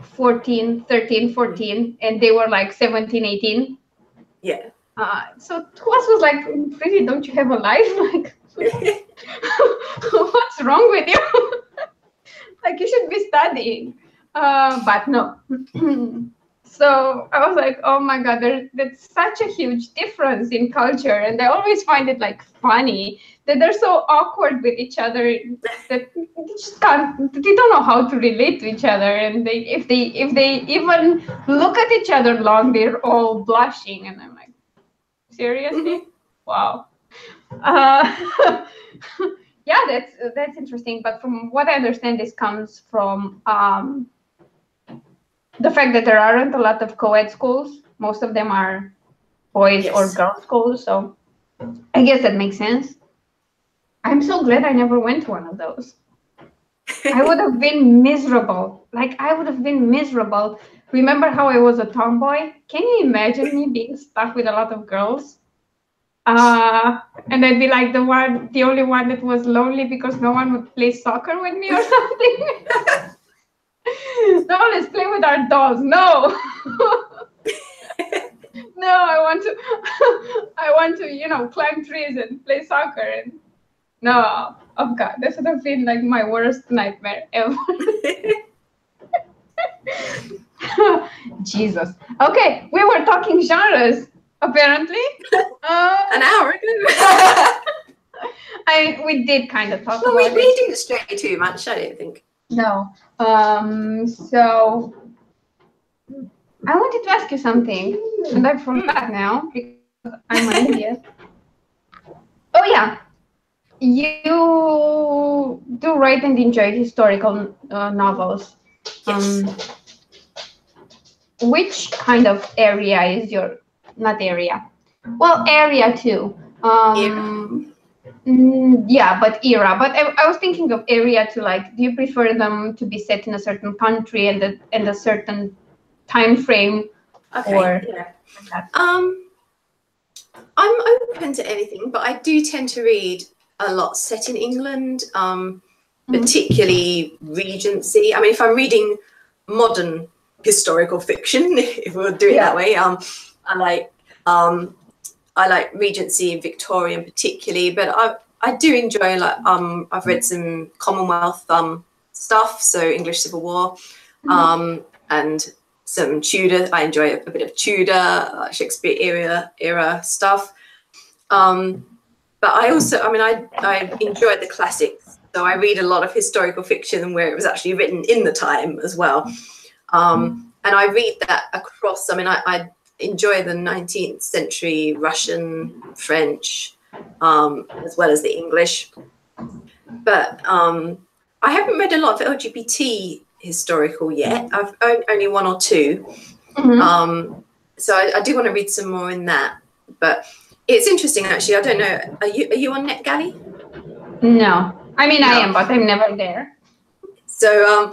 13, 14, and they were like 17, 18. Yeah. So to us was like, really, don't you have a life? Like, what's wrong with you? Like, you should be studying. But no. So I was like, oh my God, that's such a huge difference in culture. And I always find it like funny that they're so awkward with each other that they just can't, they don't know how to relate to each other. And if they even look at each other long, they're all blushing. And I'm like, seriously? Wow. Yeah, that's interesting. But from what I understand, this comes from the fact that there aren't a lot of co-ed schools. Most of them are boys or girls schools. So I guess that makes sense. I'm so glad I never went to one of those. I would have been miserable. Like, I would have been miserable. Remember how I was a tomboy? Can you imagine me being stuck with a lot of girls? And I'd be like the only one that was lonely because no one would play soccer with me or something. No, let's play with our dolls. No. No, I want to, you know, climb trees and play soccer. And no, oh God, this would have been like my worst nightmare ever. Jesus. Okay, we were talking genres, apparently. An hour ago. We did kind of talk Well, about we it. didn't stray too much, I don't think. No. So I wanted to ask you something, and I forgot now because I'm an idiot. Oh yeah, you do write and enjoy historical novels. Yes. which kind of area is your, not area, well, area too. Yeah, but era. But I was thinking of area to, like, do you prefer them to be set in a certain country and a certain time frame, Okay. or Yeah. like that? I'm open to anything, but I do tend to read a lot set in England, particularly Regency. I mean, if I'm reading modern historical fiction, if we'll do it that way, I like Regency and Victorian particularly, but I do enjoy, like, I've read some Commonwealth stuff, so English Civil War, and some Tudor. I enjoy a bit of Tudor, Shakespeare era stuff. But I also, I mean, I enjoy the classics, so I read a lot of historical fiction where it was actually written in the time as well. And I read that across. I mean, I enjoy the 19th century Russian, French, as well as the English. But I haven't read a lot of LGBT historical yet. I've only one or two. So I do want to read some more in that. But it's interesting, actually. I don't know. Are you on NetGalley? No, I mean, No. I am, but I'm never there. So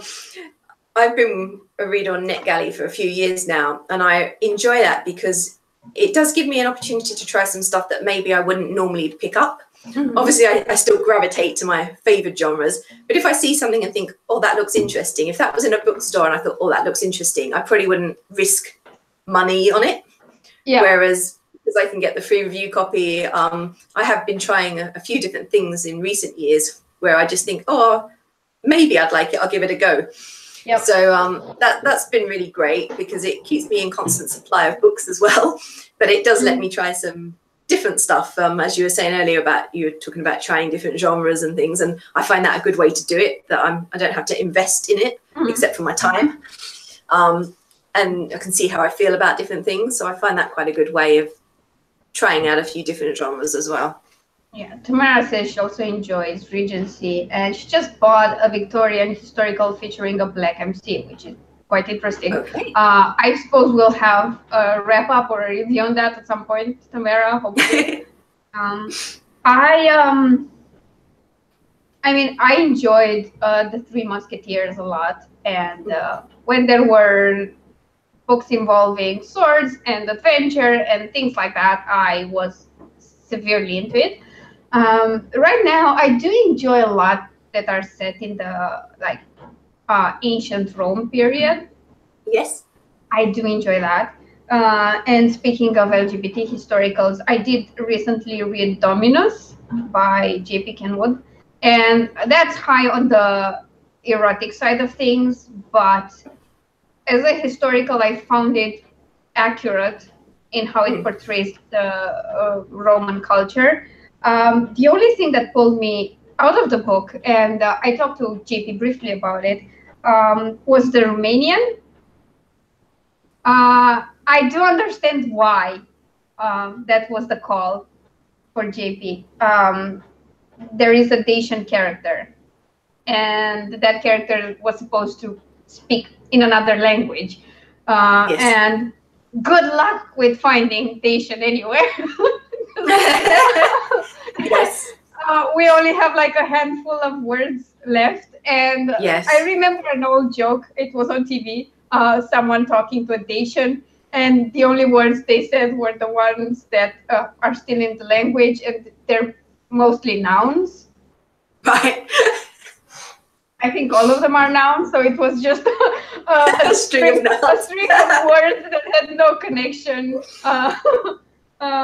I've been a reader on NetGalley for a few years now, and I enjoy that because it does give me an opportunity to try some stuff that maybe I wouldn't normally pick up. Obviously, I still gravitate to my favorite genres, but if I see something and think, oh, that looks interesting, if that was in a bookstore and I thought, oh, that looks interesting, I probably wouldn't risk money on it. Yeah. Whereas, because I can get the free review copy, I have been trying a few different things in recent years where I just think, oh, maybe I'd like it, I'll give it a go. Yep. So that's been really great because it keeps me in constant supply of books as well, but it does let me try some different stuff. As you were saying earlier about, you were talking about trying different genres and things, and I find that a good way to do it, that I don't have to invest in it except for my time. And I can see how I feel about different things. So I find that quite a good way of trying out a few different genres as well. Yeah, Tamara says she also enjoys Regency, and she just bought a Victorian historical featuring a black MC, which is quite interesting. Okay. I suppose we'll have a wrap up or a review on that at some point, Tamara, hopefully. I mean, I enjoyed the Three Musketeers a lot, and when there were books involving swords and adventure and things like that, I was severely into it. Right now, I do enjoy a lot that are set in the ancient Rome period. Yes, I do enjoy that. And speaking of LGBT historicals, I did recently read Dominus by J.P. Kenwood, and that's high on the erotic side of things, but as a historical, I found it accurate in how it portrays the Roman culture. The only thing that pulled me out of the book, and I talked to JP briefly about it, was the Romanian. I do understand why that was the call for JP. There is a Dacian character, and that character was supposed to speak in another language. Yes. And good luck with finding Dacian anywhere. Yes. We only have like a handful of words left. And yes. I remember an old joke. It was on TV. Someone talking to a Dacian, and the only words they said were the ones that are still in the language, and they're mostly nouns. Right. I think all of them are nouns, so it was just a string of words that had no connection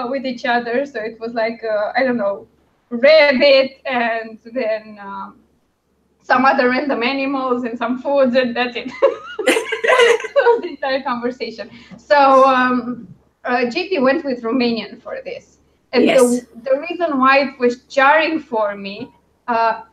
with each other. So it was like, I don't know, rabbit, and then some other random animals and some foods, and that's it. That was the entire conversation. So JP went with Romanian for this. And yes. The reason why it was jarring for me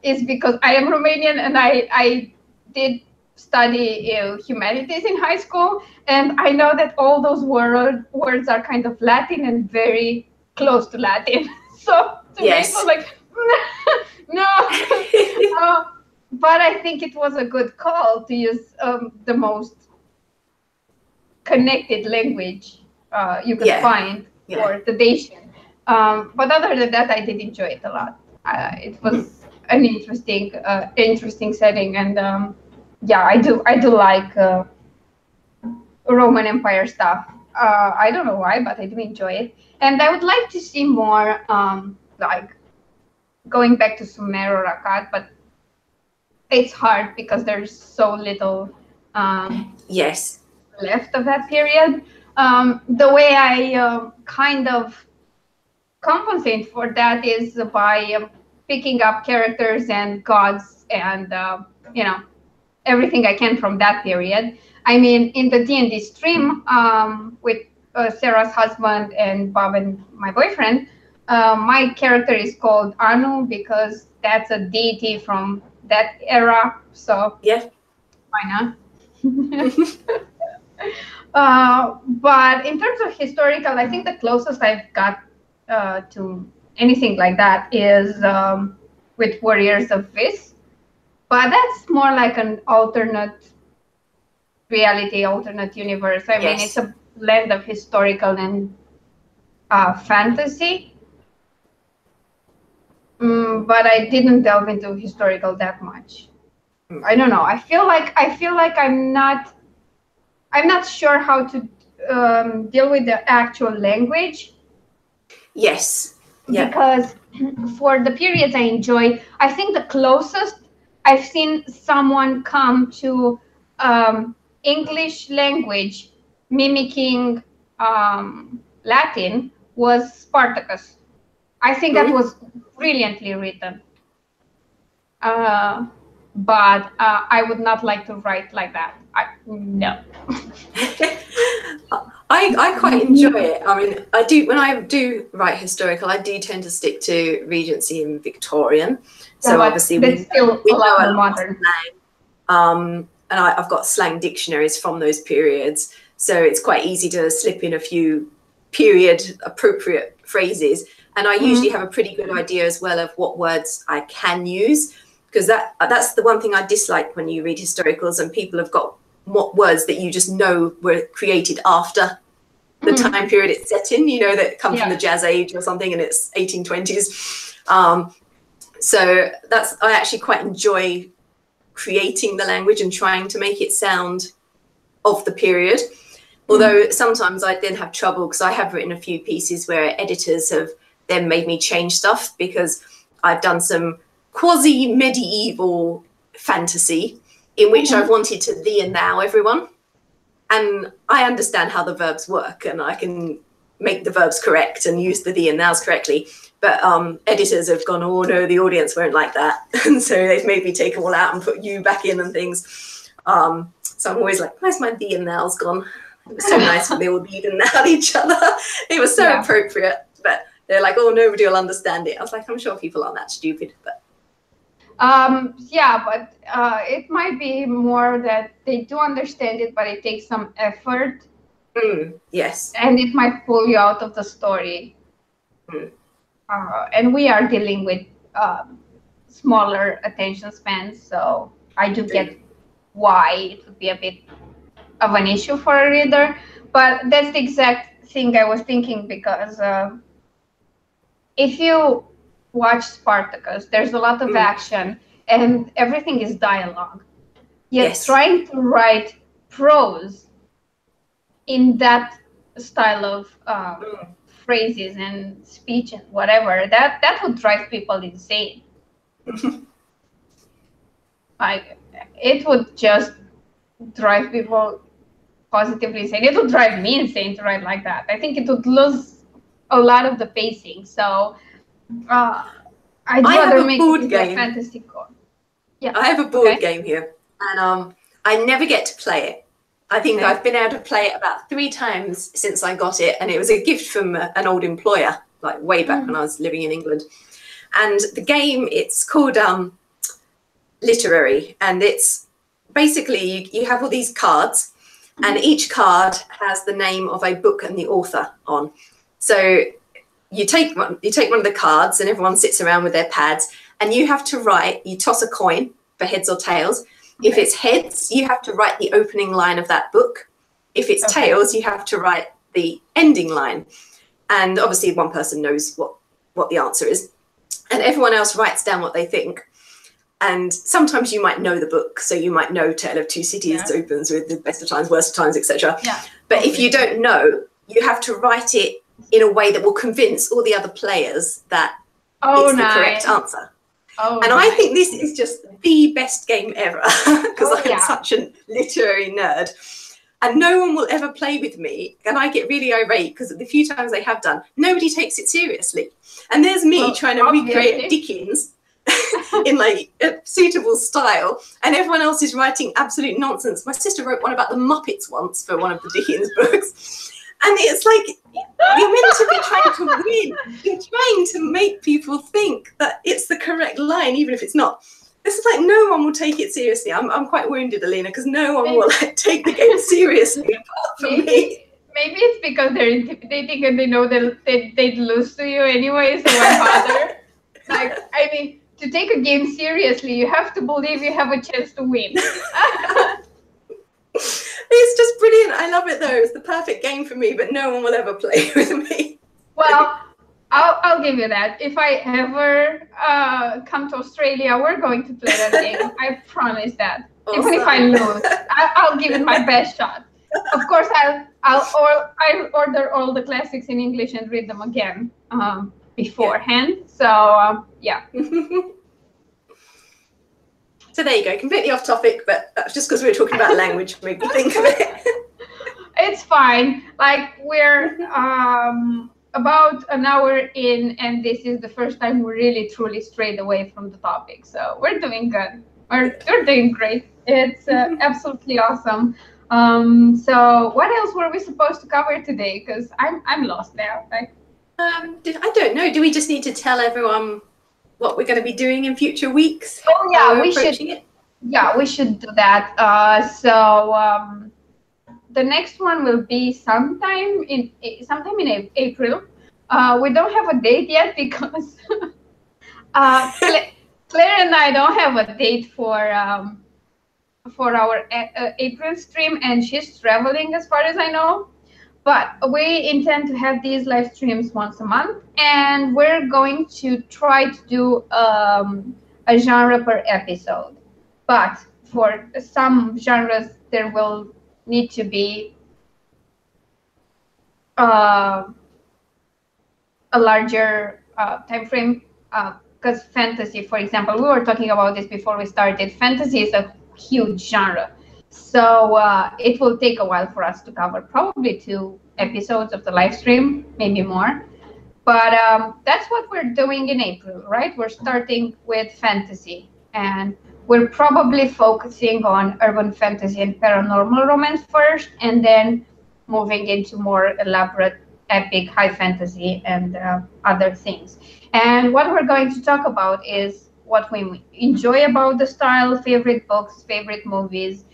is because I am Romanian, and I did study humanities in high school, and I know that all those words are kind of Latin and very close to Latin. So to yes. me it was like, no. But I think it was a good call to use the most connected language you could find Yeah. for the Dacian. But other than that, I did enjoy it a lot. It was an interesting setting, and yeah, I do like Roman Empire stuff. I don't know why, but I do enjoy it, and I would like to see more like going back to Sumer or Akkad, but it's hard because there's so little Yes. left of that period. The way I kind of compensate for that is by picking up characters and gods and you know, everything I can from that period. I mean, in the D&D stream with Sarah's husband and Bob and my boyfriend, my character is called Anu because that's a deity from that era. So yeah, why not? But in terms of historical, I think the closest I've got to anything like that is with Warriors of Vis. But that's more like an alternate reality, alternate universe. I mean, it's a blend of historical and fantasy. But I didn't delve into historical that much. I don't know. I feel like I'm not sure how to deal with the actual language. Yes. Yeah. Because for the periods I enjoy, I think the closest I've seen someone come to English language mimicking Latin was Spartacus. I think that was brilliantly written. But I would not like to write like that. No. I quite enjoy it. I mean, I do when I do write historical, I do tend to stick to Regency and Victorian. So obviously we know a lot of slang. And I've got slang dictionaries from those periods, so it's quite easy to slip in a few period appropriate phrases. And I usually have a pretty good idea as well of what words I can use, because that's the one thing I dislike when you read historicals and people have got words that you just know were created after the time period it's set in, you know, that come from the Jazz Age or something, and it's 1820s. So I actually quite enjoy creating the language and trying to make it sound of the period. Although sometimes I then have trouble because I have written a few pieces where editors have then made me change stuff because I've done some quasi-medieval fantasy in which I've wanted to thee and thou everyone. And I understand how the verbs work and I can make the verbs correct and use the thee and thous correctly. But editors have gone, oh no, the audience won't like that. And so they've made me take them all out and put you back in and things. So I'm always like, where's my thee and thous gone? It was so nice when they all thee'd and thou'd each other. It was so appropriate. But they're like, oh, nobody will understand it. I was like, I'm sure people aren't that stupid. But yeah, but it might be more that they do understand it, but it takes some effort. Yes. And it might pull you out of the story. And we are dealing with smaller attention spans, so I do get why it would be a bit of an issue for a reader. But that's the exact thing I was thinking, because if you watch Spartacus, there's a lot of action and everything is dialogue. Yet trying to write prose in that style of phrases and speech and whatever, that would drive people insane. Like, it would just drive people positively insane. It would drive me insane to write like that. I think it would lose a lot of the pacing. So I'd rather make it a fantasy core. Yeah, I have a board game here, and I never get to play it. I think I've been able to play it about 3 times since I got it, and it was a gift from an old employer, like way back when I was living in England. And the game, it's called Literary, and it's basically you have all these cards, and each card has the name of a book and the author on. So you take one of the cards, and everyone sits around with their pads, and you have to write. You toss a coin for heads or tails. If it's heads, you have to write the opening line of that book. If it's tales, you have to write the ending line. And obviously one person knows what the answer is. And everyone else writes down what they think. And sometimes you might know the book. So you might know Tale of Two Cities opens with the best of times, worst of times, etc. Yeah. But if you don't know, you have to write it in a way that will convince all the other players that it's the correct answer. And I think this is just the best game ever because I'm such a literary nerd. And no one will ever play with me. And I get really irate because the few times they have done, nobody takes it seriously. And there's me trying to recreate Dickens in like a suitable style. And everyone else is writing absolute nonsense. My sister wrote one about the Muppets once for one of the Dickens books. And it's like, you're meant to be trying to win. You're trying to make people think that it's the correct line, even if it's not. It's like no one will take it seriously. I'm quite wounded, Alina, because no one will like take the game seriously apart from me. Maybe it's because they're intimidating and they know they'd lose to you anyway, so why bother? Like, I mean, to take a game seriously, you have to believe you have a chance to win. It's just brilliant. I love it though. It's the perfect game for me, but no one will ever play with me. Well, I'll give you that. If I ever come to Australia, we're going to play that game. I promise that. Awesome. Even if I lose, I'll give it my best shot. Of course, I'll order all the classics in English and read them again beforehand. So yeah. So there you go. Completely off topic, but that's just because we were talking about language made me think of it. It's fine. Like we're about an hour in, and this is the first time we really truly strayed away from the topic. So we're doing good. We're doing great. It's absolutely awesome. So what else were we supposed to cover today? Because I'm lost now. Like, I don't know. Do we just need to tell everyone what we're going to be doing in future weeks? Oh yeah, we should. Yeah, we should do that. The next one will be sometime in April. We don't have a date yet because Claire and I don't have a date for our April stream, and she's traveling as far as I know. But we intend to have these live streams once a month, and we're going to try to do a genre per episode. But for some genres, there will need to be a larger time frame. Because fantasy, for example, we were talking about this before we started. Fantasy is a huge genre. So it will take a while for us to cover, probably 2 episodes of the live stream, maybe more. But that's what we're doing in April, right? We're starting with fantasy, and we're probably focusing on urban fantasy and paranormal romance first, and then moving into more elaborate, epic, high fantasy and other things. And what we're going to talk about is what we enjoy about the style, favorite books, favorite movies,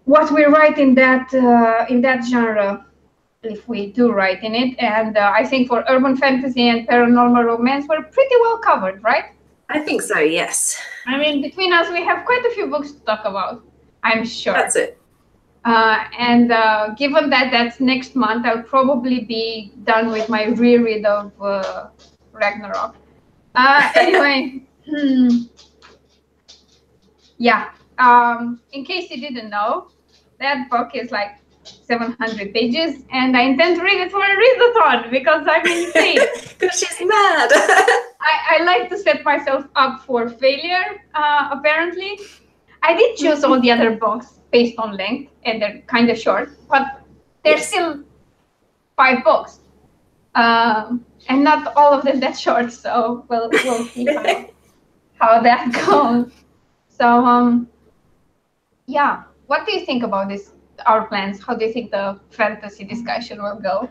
what we write in that genre, if we do write in it. And I think for urban fantasy and paranormal romance, we're pretty well covered, right? I think so, yes. I mean, between us, we have quite a few books to talk about, I'm sure. That's it. And given that that's next month, I'll probably be done with my reread of Ragnarok. Anyway, yeah. In case you didn't know, that book is like 700 pages, and I intend to read it for a readathon because I'm insane. Because she's mad. I like to set myself up for failure, apparently. I did choose all the other books based on length, and they're kind of short, but they're still 5 books. And not all of them that short, so we'll see how that goes. So, yeah. What do you think about this, our plans? How do you think the fantasy discussion will go?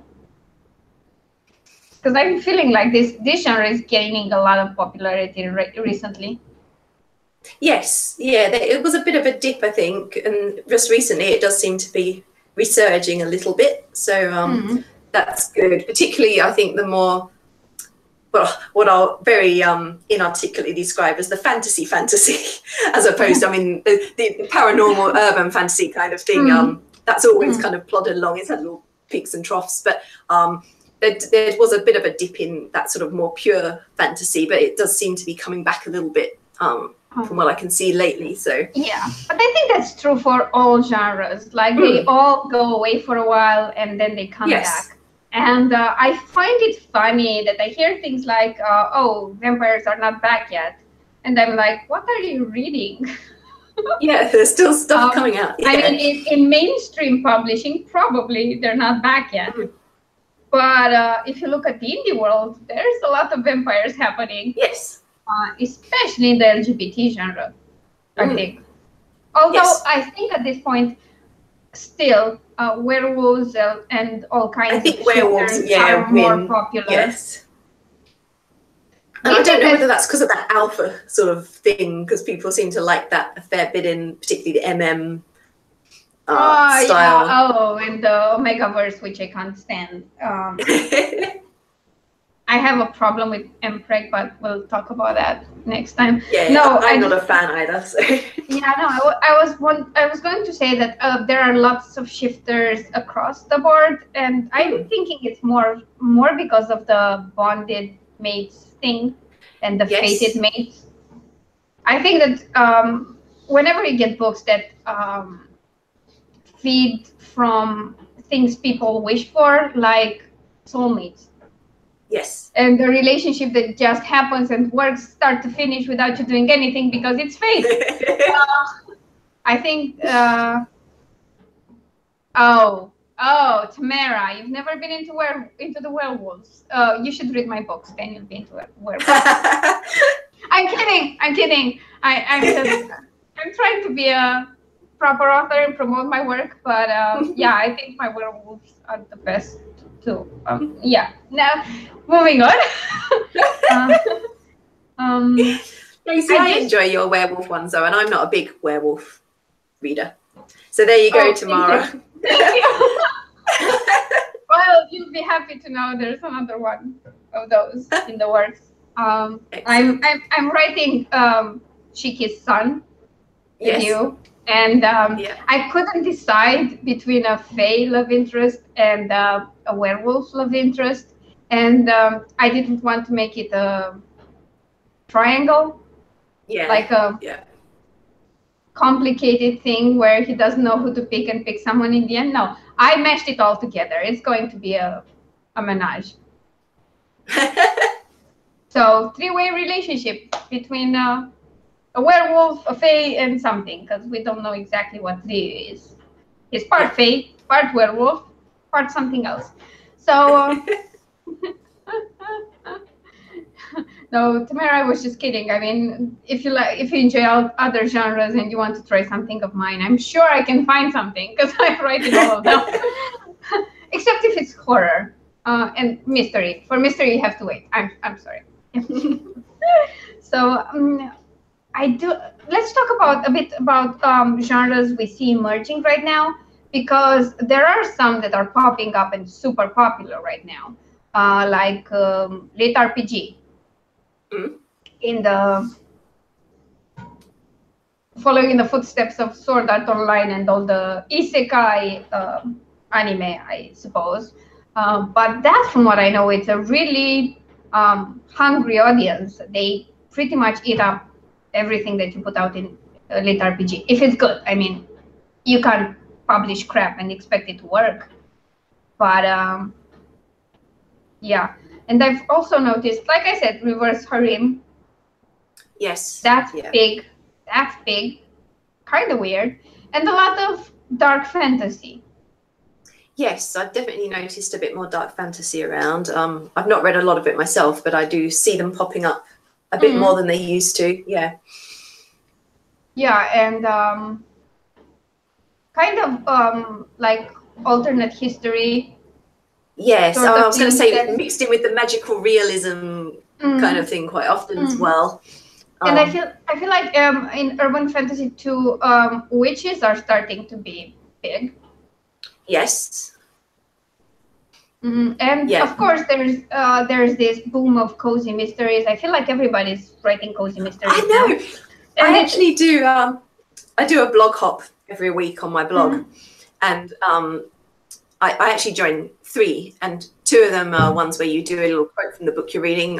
Because I'm feeling like this genre is gaining a lot of popularity recently. Yes, yeah, it was a bit of a dip, I think, and just recently it does seem to be resurging a little bit. So that's good. Particularly, I think the more, well, what I'll very inarticulately describe as the fantasy, as opposed to, I mean, the paranormal urban fantasy kind of thing. that's always kind of plodded along. It's had little peaks and troughs, but there was a bit of a dip in that sort of more pure fantasy, but it does seem to be coming back a little bit from what I can see lately. So yeah, but I think that's true for all genres. Like they all go away for a while and then they come back. And I find it funny that I hear things like, oh, vampires are not back yet. And I'm like, what are you reading? Yeah, there's still stuff coming out. Yeah. I mean, in mainstream publishing, probably they're not back yet. But if you look at the indie world, there's a lot of vampires happening. Yes. Especially in the LGBT genre, I think. Although I think at this point, still, werewolves and all kinds of werewolves are more popular. Yes. And I don't know whether that's because of that alpha sort of thing, because people seem to like that a fair bit in particularly the MM style. Yeah. Oh, and the Omegaverse, which I can't stand. I have a problem with MPreg, but we'll talk about that next time. Yeah, no, I'm not a fan either. So. Yeah, no, I was going to say that there are lots of shifters across the board, and I'm thinking it's more because of the bonded mates thing and the fated mates. I think that whenever you get books that feed from things people wish for, like soulmates. Yes. And the relationship that just happens and works start to finish without you doing anything because it's fate. I think, Tamara, you've never been into the werewolves. You should read my books, then you'll be into werewolves. I'm kidding. I'm trying to be a proper author and promote my work, but yeah, I think my werewolves are the best too. Yeah. Now, moving on. I enjoy your werewolf ones though, and I'm not a big werewolf reader. So there you go, Tamara. Thank you. Well, you'll be happy to know there's another one of those in the works. I'm writing Chiki's son with you, and I couldn't decide between a fae love interest and a werewolf love interest, and I didn't want to make it a triangle, like a complicated thing where he doesn't know who to pick and pick someone in the end. No, I mashed it all together. It's going to be a menage. So three-way relationship between a werewolf, a fae, and something, because we don't know exactly what three is. He's part fae, part werewolf, part something else. So no, Tamara, I was just kidding. I mean, if you enjoy other genres and you want to try something of mine, I'm sure I can find something because I've written all of them. Except if it's horror and mystery. For mystery, you have to wait. I'm sorry. So let's talk a bit about genres we see emerging right now, because there are some that are popping up and super popular right now, like lit RPG. In the following in the footsteps of Sword Art Online and all the isekai anime, I suppose. But that, from what I know, it's a really hungry audience. They pretty much eat up everything that you put out in lit RPG. If it's good, I mean, you can't publish crap and expect it to work. But yeah. And I've also noticed, like I said, reverse harem. Yes. That's big. That's big. Kind of weird. And a lot of dark fantasy. Yes, I've definitely noticed a bit more dark fantasy around. I've not read a lot of it myself, but I do see them popping up a bit more than they used to. Yeah. Yeah, and kind of like alternate history. Yes, I was going to say mixed in with the magical realism kind of thing quite often as well. And I feel like in urban fantasy too, witches are starting to be big. Yes. And of course, there's this boom of cozy mysteries. I feel like everybody's writing cozy mysteries. I know. Now. I actually do. I do a blog hop every week on my blog. And I actually joined 3, and 2 of them are ones where you do a little quote from the book you're reading.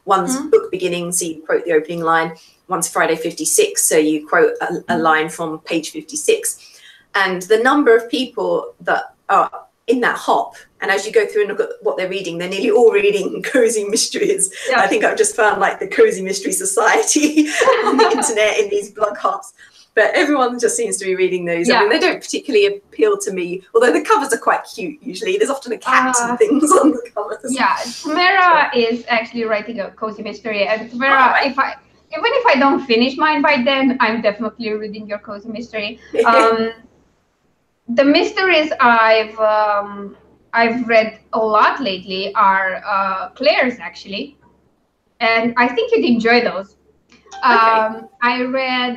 One's book beginning, so you quote the opening line. One's Friday 56, so you quote a line from page 56. And the number of people that are in that hop, and as you go through and look at what they're reading, they're nearly all reading cozy mysteries. Yeah. I think I've just found like the Cozy Mystery Society on the internet in these blog hops. But everyone just seems to be reading those. Yeah. I mean, they don't particularly appeal to me, although the covers are quite cute usually. There's often a cat and things on the covers. Yeah, Tamara is actually writing a cozy mystery. And Tamara, even if I don't finish mine by then, I'm definitely reading your cozy mystery. The mysteries I've read a lot lately are Claire's, actually. And I think you'd enjoy those. I read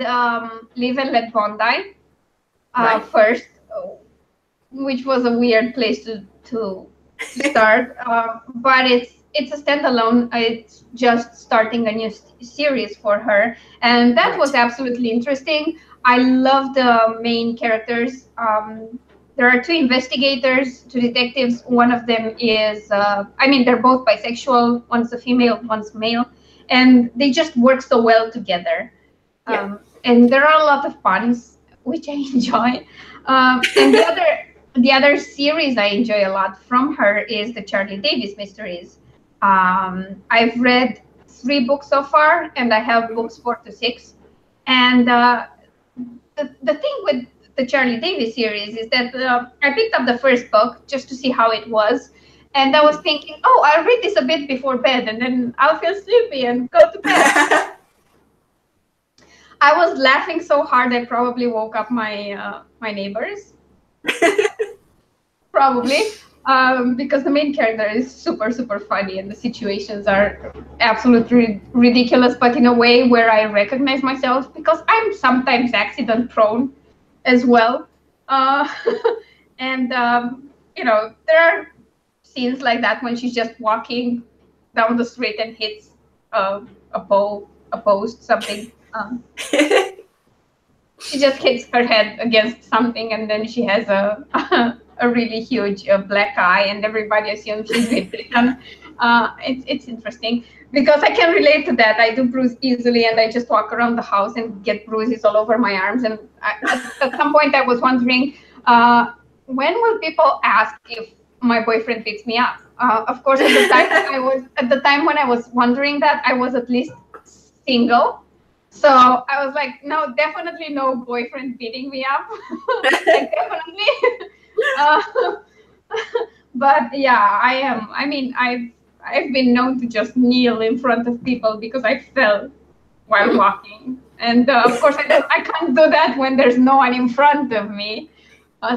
Live and Let Bondi first, which was a weird place to start, but it's a standalone. It's just starting a new series for her, and that was absolutely interesting. I love the main characters. There are 2 investigators, 2 detectives. One of them is, I mean, they're both bisexual. One's a female, one's male. And they just work so well together. And there are a lot of puns, which I enjoy. And the other series I enjoy a lot from her is the Charlie Davis mysteries. I've read 3 books so far, and I have books 4 to 6. And the thing with the Charlie Davis series is that I picked up the first book just to see how it was. And I was thinking, oh, I'll read this a bit before bed, and then I'll feel sleepy and go to bed. I was laughing so hard I probably woke up my my neighbors. Probably, because the main character is super, super funny, and the situations are absolutely ridiculous, but in a way where I recognize myself, because I'm sometimes accident prone as well. And, you know, there are scenes like that when she's just walking down the street and hits a post, something. She just hits her head against something, and then she has a really huge black eye, and everybody assumes she's victim. It's interesting because I can relate to that. I do bruise easily, and I just walk around the house and get bruises all over my arms. And at some point, I was wondering, when will people ask if my boyfriend beats me up? Of course, at the time when I was wondering that, I was at least single. So I was like, no, definitely no boyfriend beating me up. Like, definitely. But yeah, I am. I mean, I've been known to just kneel in front of people because I fell while walking. And of course, I can't do that when there's no one in front of me.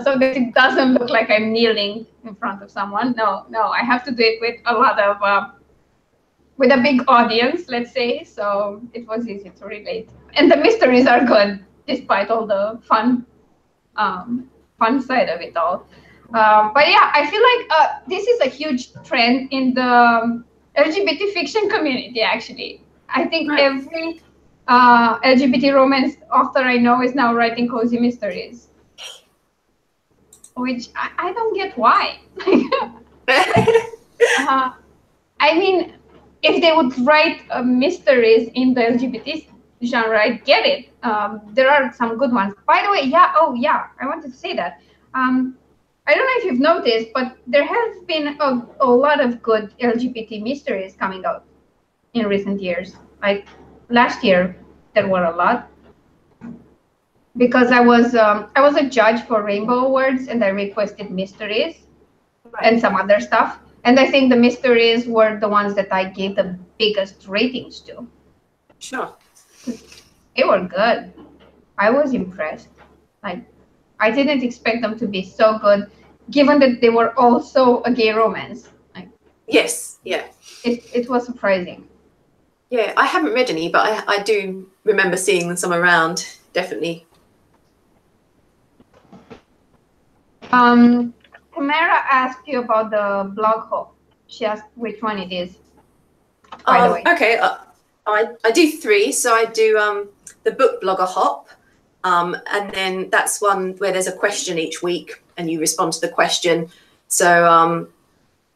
So that it doesn't look like I'm kneeling in front of someone. No, I have to do it with a lot of, with a big audience, let's say. So it was easy to relate. And the mysteries are good, despite all the fun side of it all. But yeah, I feel like this is a huge trend in the LGBT fiction community, actually. I think every LGBT romance author I know is now writing cozy mysteries. Which I don't get why. I mean, if they would write mysteries in the LGBT genre, I get it. There are some good ones. By the way, I wanted to say that. I don't know if you've noticed, but there has been a lot of good LGBT mysteries coming out in recent years. Like last year, there were a lot. Because I was a judge for Rainbow Awards, and I requested mysteries and some other stuff. And I think the mysteries were the ones that I gave the biggest ratings to. Sure. They were good. I was impressed. Like, I didn't expect them to be so good, given that they were also a gay romance. Like, yes, yeah. It was surprising. Yeah, I haven't read any, but I do remember seeing some around, definitely. Tamara asked you about the blog hop. She asked which one it is, by the way. Okay, I do 3. So I do the book blogger hop, and then that's one where there's a question each week. and you respond to the question. So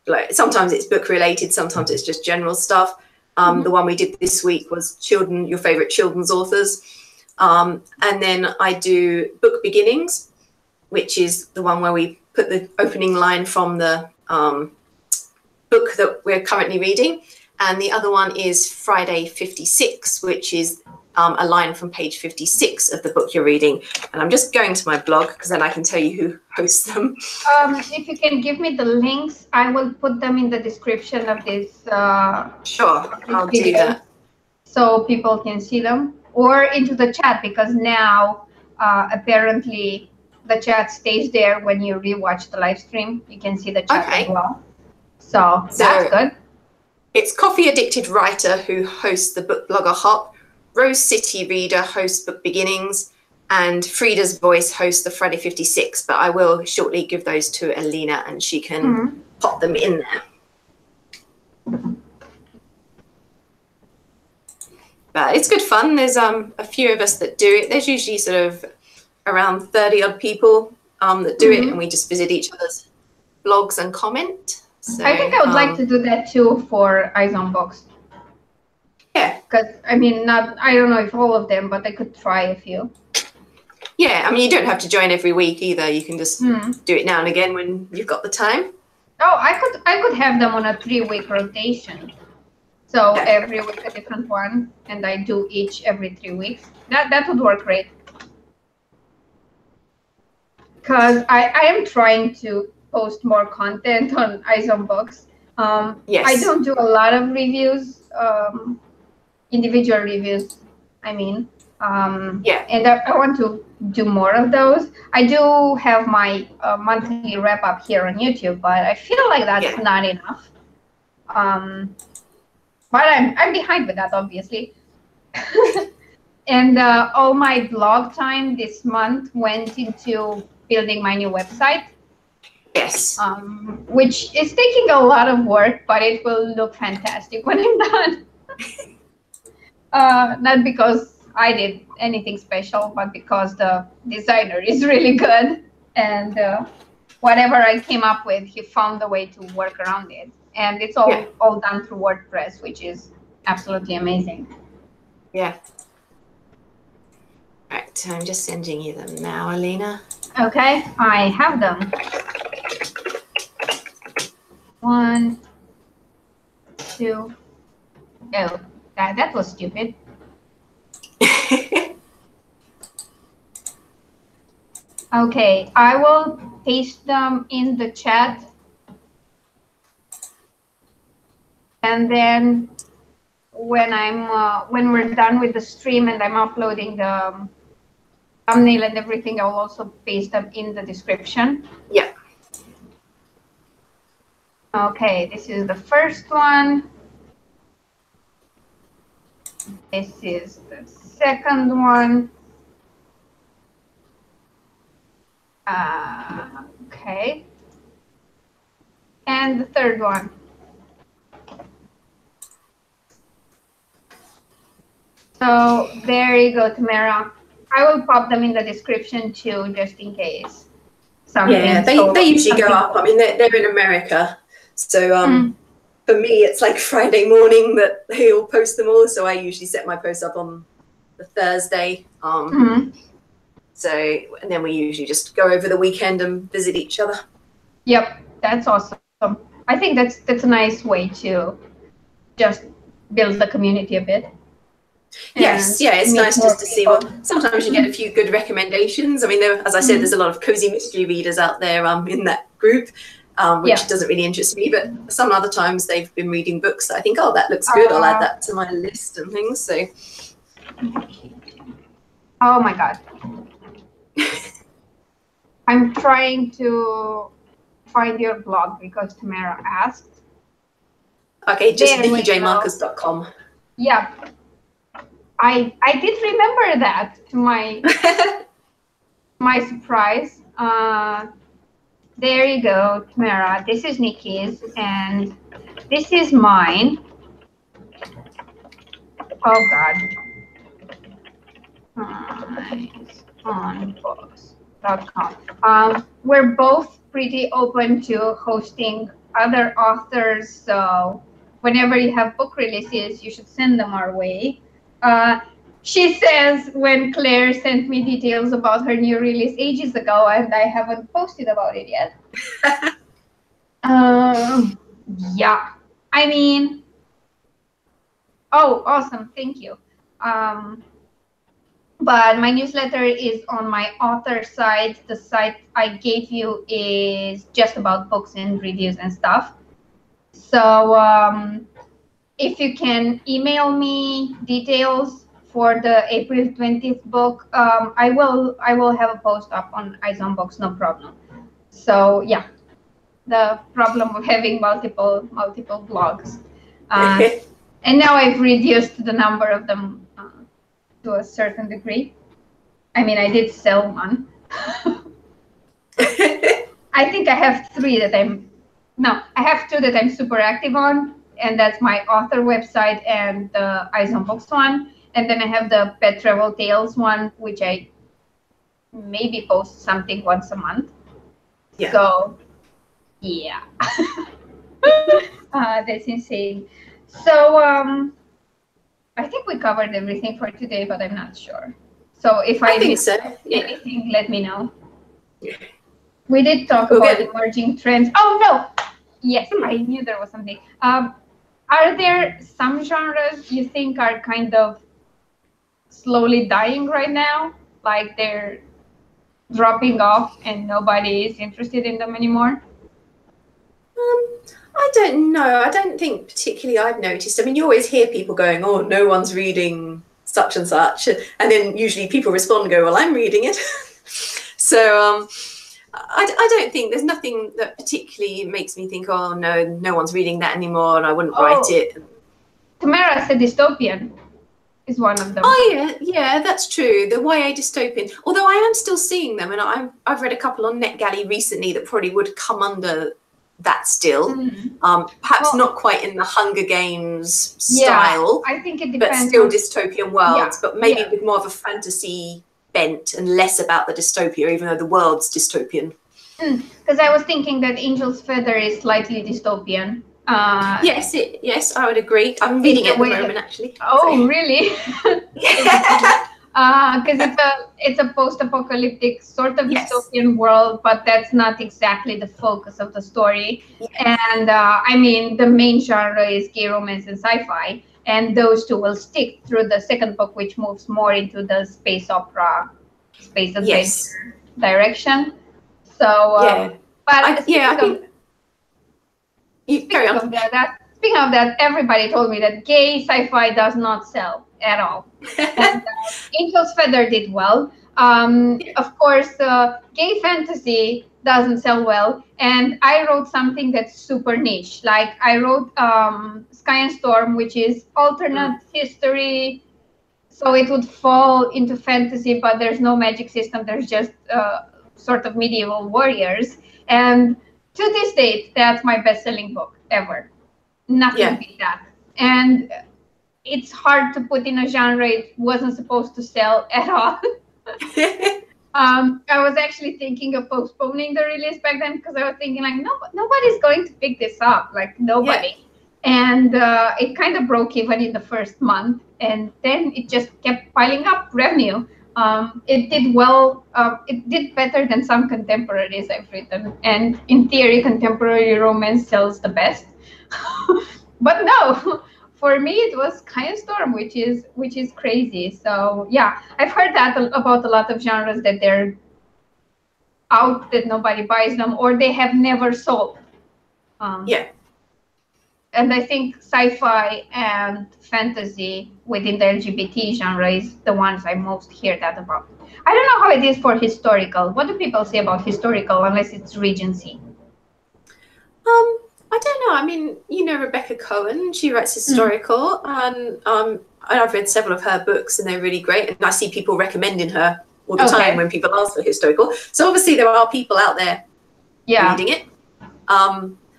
like sometimes it's book related, sometimes it's just general stuff. The one we did this week was your favorite children's authors. And then I do book beginnings, which is the one where we put the opening line from the book that we're currently reading. And the other one is Friday 56, which is a line from page 56 of the book you're reading. And I'm just going to my blog because then I can tell you who hosts them. If you can give me the links, I will put them in the description of this. Sure, I'll do that. So people can see them, or into the chat, because now apparently the chat stays there when you rewatch the live stream. You can see the chat as well. So that's good. It's Coffee Addicted Writer who hosts the Book Blogger Hop, Rose City Reader hosts Book Beginnings, and Frida's Voice hosts the Friday 56. But I will shortly give those to Alina and she can pop them in there. But it's good fun. There's a few of us that do it. There's usually sort of around 30 odd people that do it, and we just visit each other's blogs and comment. So, I think I would like to do that too for Eyes on Books. Yeah. Because, I mean, I don't know if all of them, but I could try a few. Yeah, I mean, you don't have to join every week either. You can just do it now and again when you've got the time. Oh, I could have them on a 3-week rotation. So every week a different one, and I do each every 3 weeks. That would work great. Because I am trying to post more content on Eyes on Books. Yes. I don't do a lot of reviews, individual reviews, I mean. And I want to do more of those. I do have my monthly wrap up here on YouTube, but I feel like that's not enough. But I'm behind with that, obviously. And all my blog time this month went into building my new website. Yes. Which is taking a lot of work, but it will look fantastic when I'm done. Not because I did anything special, but because the designer is really good. And whatever I came up with, he found a way to work around it. And it's all done through WordPress, which is absolutely amazing. Yeah. Right, I'm just sending you them now, Alina. Okay, I have them. 1, 2. Oh, that was stupid. Okay, I will paste them in the chat. And then when we're done with the stream and I'm uploading the thumbnail and everything, I'll also paste them in the description. Yeah. Okay, this is the first one. This is the second one. Okay. And the third one. So there you go, Tamara. I will pop them in the description too, just in case. Yeah, they usually go up. I mean, they're in America. So for me, it's like Friday morning that they all post them all. So I usually set my posts up on the Thursday. So, and then we usually just go over the weekend and visit each other. Yep, that's awesome. I think that's a nice way to just build the community a bit. Yes, yeah, it's nice just to see what. Sometimes you get a few good recommendations. I mean, as I said, there's a lot of cozy mystery readers out there in that group, which doesn't really interest me. But some other times they've been reading books that I think, oh, that looks good. I'll add that to my list and things. So, oh my God, I'm trying to find your blog because Tamara asked. Okay, just NickiJMarkus.com. Yeah. I did remember that, to my my surprise. There you go, Tamara. This is Nicki's, and this is mine. Oh God. Eyes on Books. We're both pretty open to hosting other authors, so whenever you have book releases, you should send them our way. She says when Claire sent me details about her new release ages ago, and I haven't posted about it yet. Yeah, I mean, oh, awesome, thank you. But my newsletter is on my author site. The site I gave you is just about books and reviews and stuff. So if you can email me details for the April 20th book, I will have a post up on Eyes on Books, no problem. So yeah, the problem of having multiple blogs, and now I've reduced the number of them to a certain degree. I mean, I did sell one. I think I have three that I have two that I'm super active on, and that's my author website and the Eyes on Books one. And then I have the Pet Travel Tales one, which I maybe post something once a month. Yeah. So, yeah. That's insane. So, I think we covered everything for today, but I'm not sure. So if I think so. Anything, let me know. Yeah. We did talk about emerging trends. Oh, no. Yes, I knew there was something. Are there some genres you think are kind of slowly dying right now? Like they're dropping off and nobody is interested in them anymore? I don't know. I don't think particularly I've noticed. I mean, you always hear people going, oh, no one's reading such and such. And then usually people respond and go, well, I'm reading it. So I don't think there's nothing that particularly makes me think, oh, no one's reading that anymore and I wouldn't write it. Tamara said dystopian is one of them. Oh, yeah, that's true. The YA dystopian. Although I am still seeing them, and I've read a couple on NetGalley recently that probably would come under that still. Perhaps not quite in the Hunger Games style. I think it depends. But still dystopian worlds, but maybe with more of a fantasy bent and less about the dystopia, even though the world's dystopian. Because I was thinking that Angel's Feather is slightly dystopian. Yes, I would agree. I'm reading it at the moment, actually. Oh, so. Really? Because it's a post-apocalyptic sort of dystopian world, but that's not exactly the focus of the story. Yes. And I mean, the main genre is gay romance and sci-fi, and those two will stick through the second book, which moves more into the space opera, space adventure direction. So, but speaking of that, everybody told me that gay sci-fi does not sell at all. And, Angel's Feather did well. Of course, gay fantasy doesn't sell well. And I wrote something that's super niche. Like I wrote Sky and Storm, which is alternate history. So it would fall into fantasy, but there's no magic system. There's just sort of medieval warriors. And to this date, that's my best-selling book ever. Nothing beat that. And it's hard to put in a genre it wasn't supposed to sell at all. I was actually thinking of postponing the release back then because I was thinking like, nobody's going to pick this up, like nobody. And it kind of broke even in the first month, and then it just kept piling up revenue. It did well. It did better than some contemporaries I've written, and in theory, contemporary romance sells the best. But no, for me, it was Sky and Storm, which is crazy. So yeah, I've heard that about a lot of genres, that they're out, that nobody buys them, or they have never sold. And I think sci-fi and fantasy within the LGBT genre is the ones I most hear that about. I don't know how it is for historical. What do people say about historical, unless it's Regency? I don't know. I mean, Rebecca Cohen, she writes historical, and I've read several of her books, and they're really great. And I see people recommending her all the time when people ask for historical. So obviously there are people out there reading it.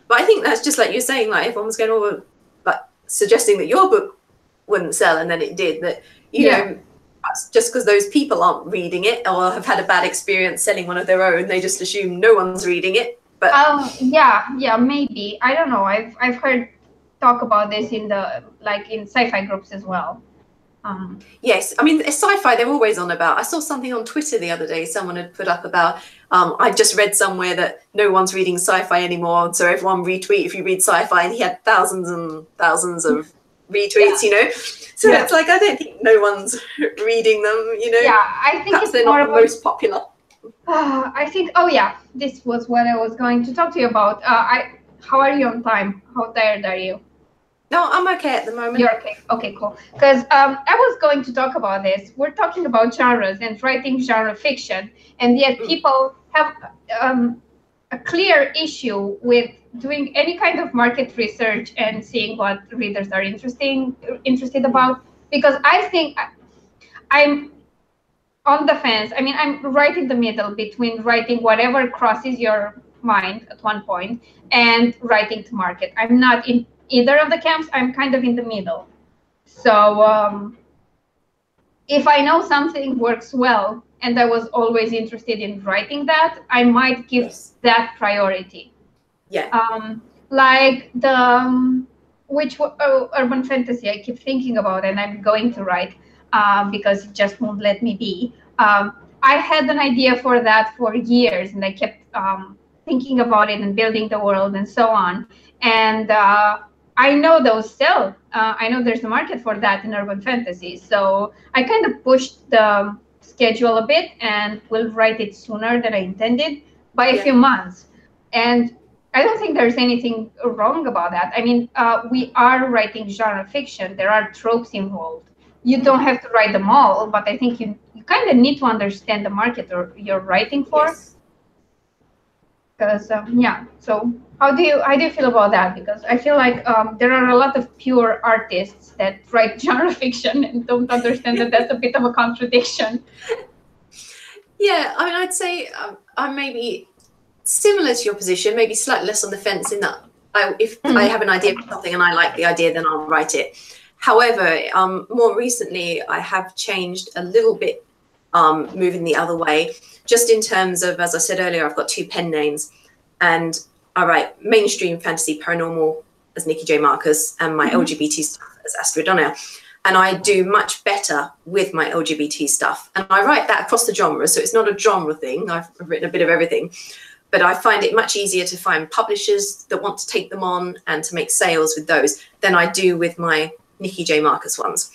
But I think that's just like you're saying, like everyone was going over, like suggesting that your book wouldn't sell, and then it did. That you know, perhaps just because those people aren't reading it or have had a bad experience selling one of their own, they just assume no one's reading it. But yeah, maybe. I don't know. I've heard talk about this in the in sci-fi groups as well. Yes, I mean, sci-fi, they're always on about. I saw something on Twitter the other day, someone had put up about, I just read somewhere that no one's reading sci-fi anymore, so everyone retweet if you read sci-fi, and he had thousands and thousands of retweets, you know? So it's like, I don't think no one's reading them, you know? Yeah, I think perhaps they're not the most popular. I think, oh yeah, this was what I was going to talk to you about. How are you on time? How tired are you? No, I'm okay at the moment. You're okay. Okay, cool. Because I was going to talk about this. We're talking about genres and writing genre fiction, and yet people have a clear issue with doing any kind of market research and seeing what readers are interested about. Because I think I'm on the fence. I mean, I'm right in the middle between writing whatever crosses your mind at one point and writing to market. I'm not in either of the camps. I'm kind of in the middle. So if I know something works well and I was always interested in writing that, I might give that priority. Yeah. Like the urban fantasy I keep thinking about and I'm going to write because it just won't let me be. I had an idea for that for years and I kept thinking about it and building the world and so on. And I know those sell. I know there's a market for that in urban fantasy. So I kind of pushed the schedule a bit and will write it sooner than I intended by a few months. And I don't think there's anything wrong about that. I mean, we are writing genre fiction. There are tropes involved. You don't have to write them all, but I think you kind of need to understand the market you're writing for. Because so how do you feel about that? Because I feel like there are a lot of pure artists that write genre fiction and don't understand that that's a bit of a contradiction. Yeah, I mean, I'd say I'm maybe similar to your position, maybe slightly less on the fence in that if I have an idea for something and I like the idea, then I'll write it. However, more recently, I have changed a little bit, moving the other way, just in terms of, as I said earlier, I've got 2 pen names and I write mainstream fantasy paranormal as Nicki J Markus and my LGBT stuff as Astrid Donnell. And I do much better with my LGBT stuff. And I write that across the genre, so it's not a genre thing. I've written a bit of everything. But I find it much easier to find publishers that want to take them on and to make sales with those than I do with my Nicki J Markus ones.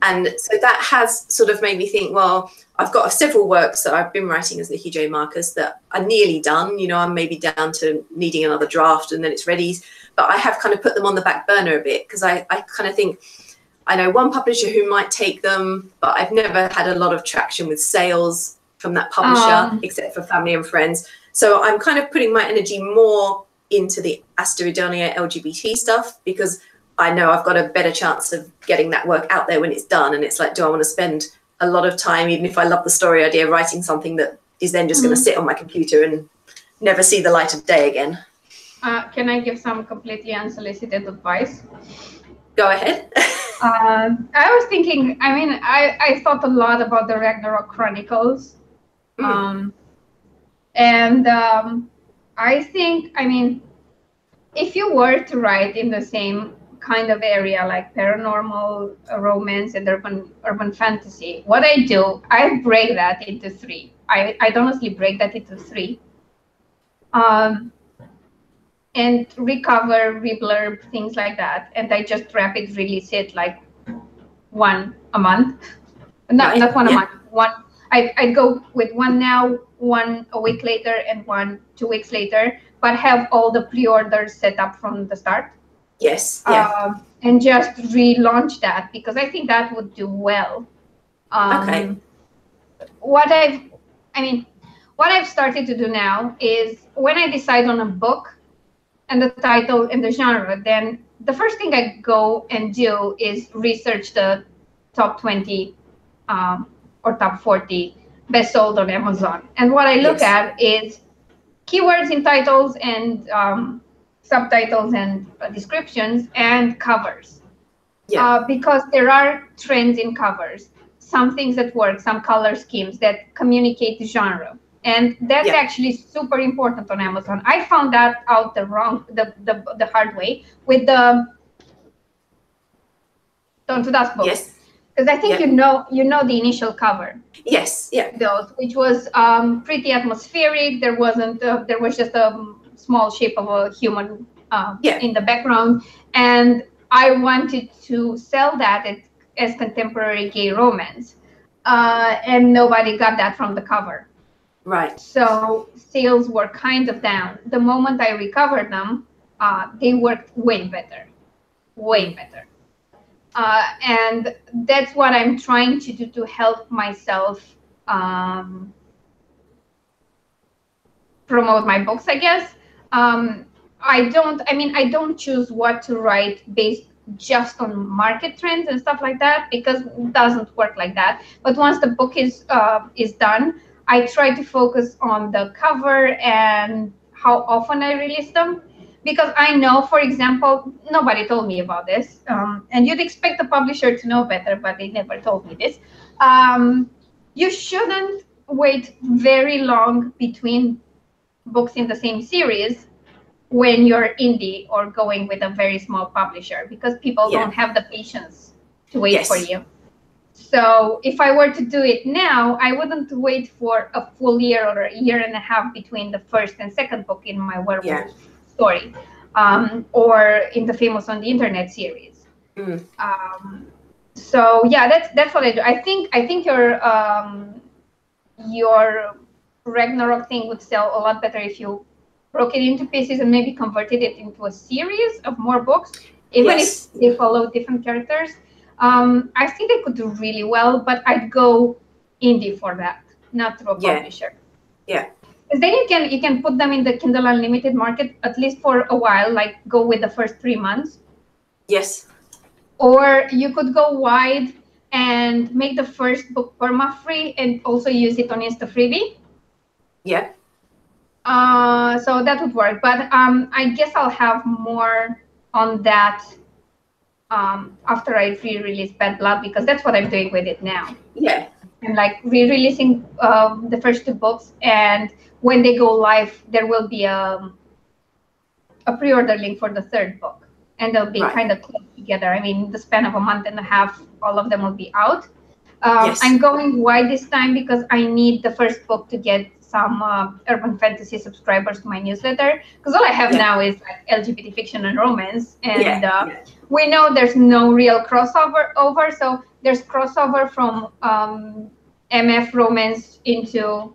And so that has sort of made me think, well, I've got several works that I've been writing as Nicki J Markus that are nearly done. You know, I'm maybe down to needing another draft and then it's ready. But I have kind of put them on the back burner a bit because I kind of think, I know one publisher who might take them, but I've never had a lot of traction with sales from that publisher, except for family and friends. So I'm kind of putting my energy more into the Asteridonia LGBT stuff because I know I've got a better chance of getting that work out there when it's done. And it's like, do I want to spend a lot of time, even if I love the story idea, writing something that is then just going to sit on my computer and never see the light of day again? Can I give some completely unsolicited advice? Go ahead. I was thinking, I mean, I thought a lot about the Ragnarok Chronicles. And I think, I mean, if you were to write in the same kind of area like paranormal, romance, and urban fantasy, what I do, I break that into 3. I'd honestly break that into 3. And recover, reblurb, things like that. And I just rapid release it like 1 a month. Not 1 a month. I'd go with 1 now, 1 a week later, and 1 2 weeks later, but have all the pre-orders set up from the start. Yes. And just relaunch that because I think that would do well. What I've started to do now is when I decide on a book and the title and the genre, then the first thing I go and do is research the top 20 or top 40 best sold on Amazon. And what I look at is keywords in titles and subtitles and descriptions and covers. Because there are trends in covers. some things that work, some color schemes that communicate the genre. And that's actually super important on Amazon. I found that out the hard way with the Don't to Dust books. Yes. Because I think you know the initial cover. Yes. Yeah. Those, which was pretty atmospheric. There was just a small shape of a human in the background, and I wanted to sell that as contemporary gay romance, and nobody got that from the cover. Right. So sales were kind of down. The moment I recovered them, they worked way better, way better. And that's what I'm trying to do to help myself promote my books, I guess. I don't choose what to write based just on market trends and stuff like that, because it doesn't work like that. But once the book is done, I try to focus on the cover and how often I release them. Because I know, for example, nobody told me about this, and you'd expect the publisher to know better, but they never told me this. You shouldn't wait very long between books in the same series when you're indie or going with a very small publisher, because people don't have the patience to wait for you. So if I were to do it now, I wouldn't wait for a full year or a year and a half between the first and second book in my werewolf story, or in the Famous on the Internet series. So yeah, that's what I do. I think your Ragnarok thing would sell a lot better if you broke it into pieces and maybe converted it into a series of more books, even if they follow different characters. I think they could do really well, but I'd go indie for that, not through a publisher. Yeah. Because then you can put them in the Kindle Unlimited market at least for a while, like go with the first 3 months. Yes. Or you could go wide and make the first book perma-free and also use it on Insta-Freebie. Yeah. So that would work. But I guess I'll have more on that after I re-release Bad Blood, because that's what I'm doing with it now. Yeah. I'm like re-releasing the first 2 books, and when they go live, there will be a pre-order link for the 3rd book, and they'll be kind of close together. I mean, the span of a month and a half, all of them will be out. I'm going wide this time because I need the first book to get some urban fantasy subscribers to my newsletter, because all I have now is like LGBT fiction and romance, and we know there's no real crossover. So there's crossover from MF romance into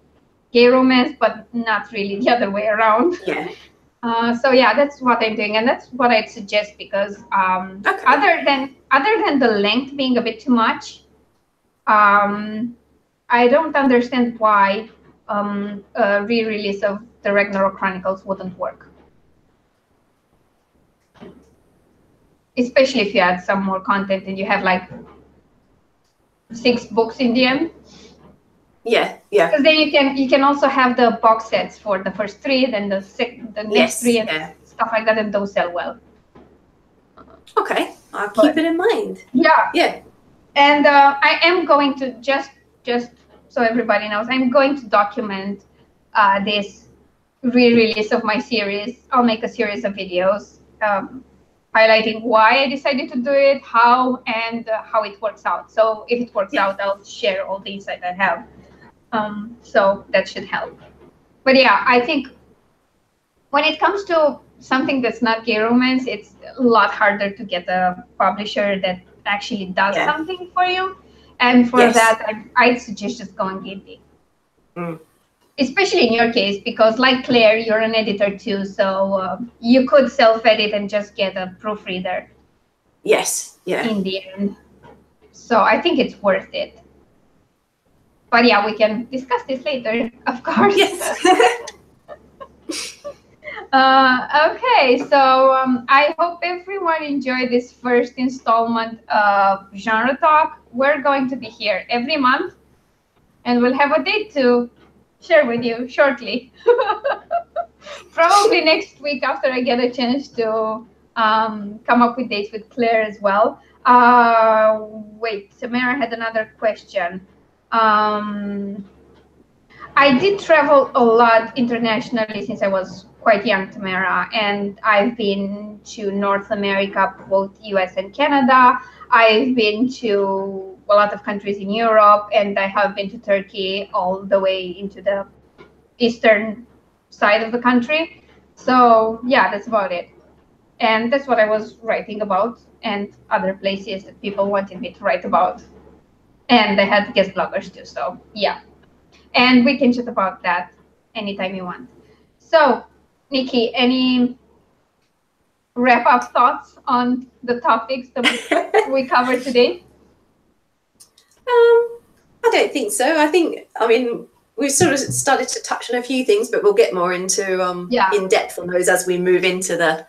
gay romance, but not really the other way around. So yeah, that's what I'm doing, and that's what I'd suggest, because other than the length being a bit too much, I don't understand why a re-release of the Ragnarok Chronicles wouldn't work. Especially if you add some more content and you have like 6 books in the end. Yeah. Because then you can also have the box sets for the first 3, then the next 3, and stuff like that, and those sell well. Okay, I'll keep it in mind. Yeah. And I am going to just so everybody knows, I'm going to document this re-release of my series. I'll make a series of videos highlighting why I decided to do it, how, and how it works out. So if it works out, I'll share all the insight I have. So that should help. But yeah, I think when it comes to something that's not gay romance, it's a lot harder to get a publisher that actually does something for you. And for that, I'd suggest just going indie. Especially in your case, because like Claire, you're an editor too, so you could self-edit and just get a proofreader. In the end. So I think it's worth it. But yeah, we can discuss this later, of course. Okay, so I hope everyone enjoyed this first installment of Genre Talk. We're going to be here every month, and we'll have a date to share with you shortly. Probably next week, after I get a chance to come up with dates with Claire as well. Wait, Samara had another question. I did travel a lot internationally since I was quite young, Tamara, and I've been to North America, both US and Canada. I've been to a lot of countries in Europe, and I have been to Turkey all the way into the eastern side of the country. So yeah, that's about it. And that's what I was writing about, and other places that people wanted me to write about. And I had guest bloggers too, so yeah. And we can chat about that anytime you want. So, Nicki, any wrap-up thoughts on the topics that we covered today? I don't think so. I mean, we've sort of started to touch on a few things, but we'll get more into in depth on those as we move into the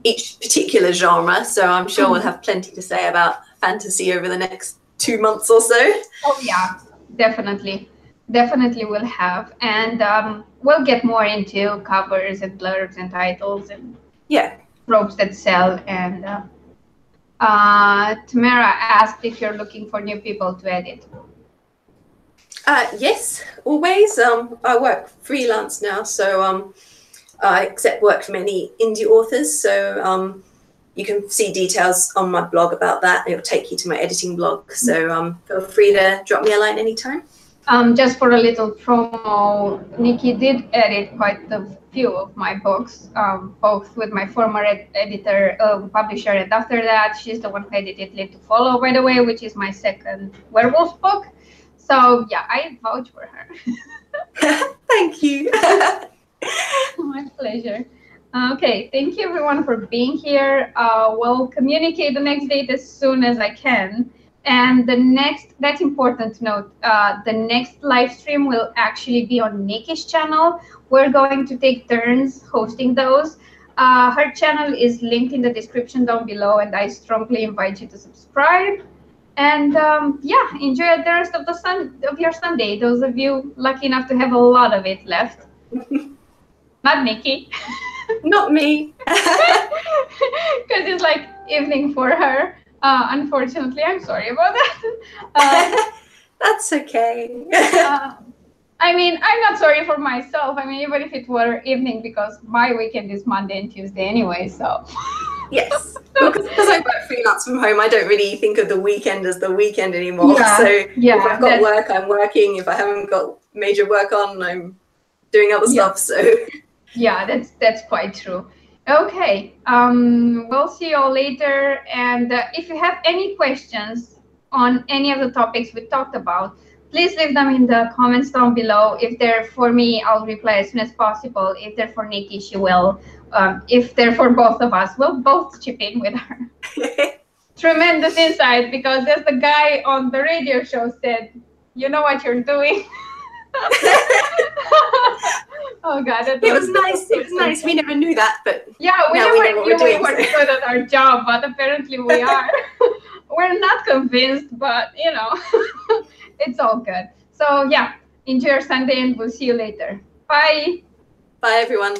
each particular genre. So I'm sure we'll have plenty to say about fantasy over the next 2 months or so. Oh yeah, definitely will have, and we'll get more into covers and blurbs and titles and tropes that sell. And Tamara asked if you're looking for new people to edit. Yes, always. I work freelance now, so I accept work from any indie authors. So you can see details on my blog about that. It'll take you to my editing blog. So feel free to drop me a line anytime. Just for a little promo, Nicki did edit quite a few of my books, both with my former editor, publisher, and after that, she's the one who edited Live to Follow, by the way, which is my second werewolf book. So yeah, I vouch for her. Thank you. My pleasure. Okay, thank you everyone for being here. We'll communicate the next date as soon as I can. And that's important to note, the next live stream will actually be on Nicki's channel. We're going to take turns hosting those. Her channel is linked in the description down below, and I strongly invite you to subscribe. And yeah, enjoy the rest of your Sunday. Those of you lucky enough to have a lot of it left. Not Nicki. Not me. Because it's like evening for her. Unfortunately, I'm sorry about that. That's okay. I mean, I'm not sorry for myself. I mean, even if it were evening, because my weekend is Monday and Tuesday anyway, so. Yes, because I work freelance from home, I don't really think of the weekend as the weekend anymore. Yeah, so if I've got work, I'm working. If I haven't got major work on, I'm doing other stuff. So yeah, that's quite true. Okay, we'll see you all later. And if you have any questions on any of the topics we talked about, please leave them in the comments down below. If they're for me, I'll reply as soon as possible. If they're for Nicki, she will. If they're for both of us, we'll both chip in with her. Tremendous insight, because as the guy on the radio show said, you know what you're doing. Oh God, it was nice. It was nice. We never knew that, but yeah, we never knew we were good at our job, but apparently we are. We're not convinced, but you know, it's all good. So yeah, enjoy your Sunday, and we'll see you later. Bye. Bye, everyone.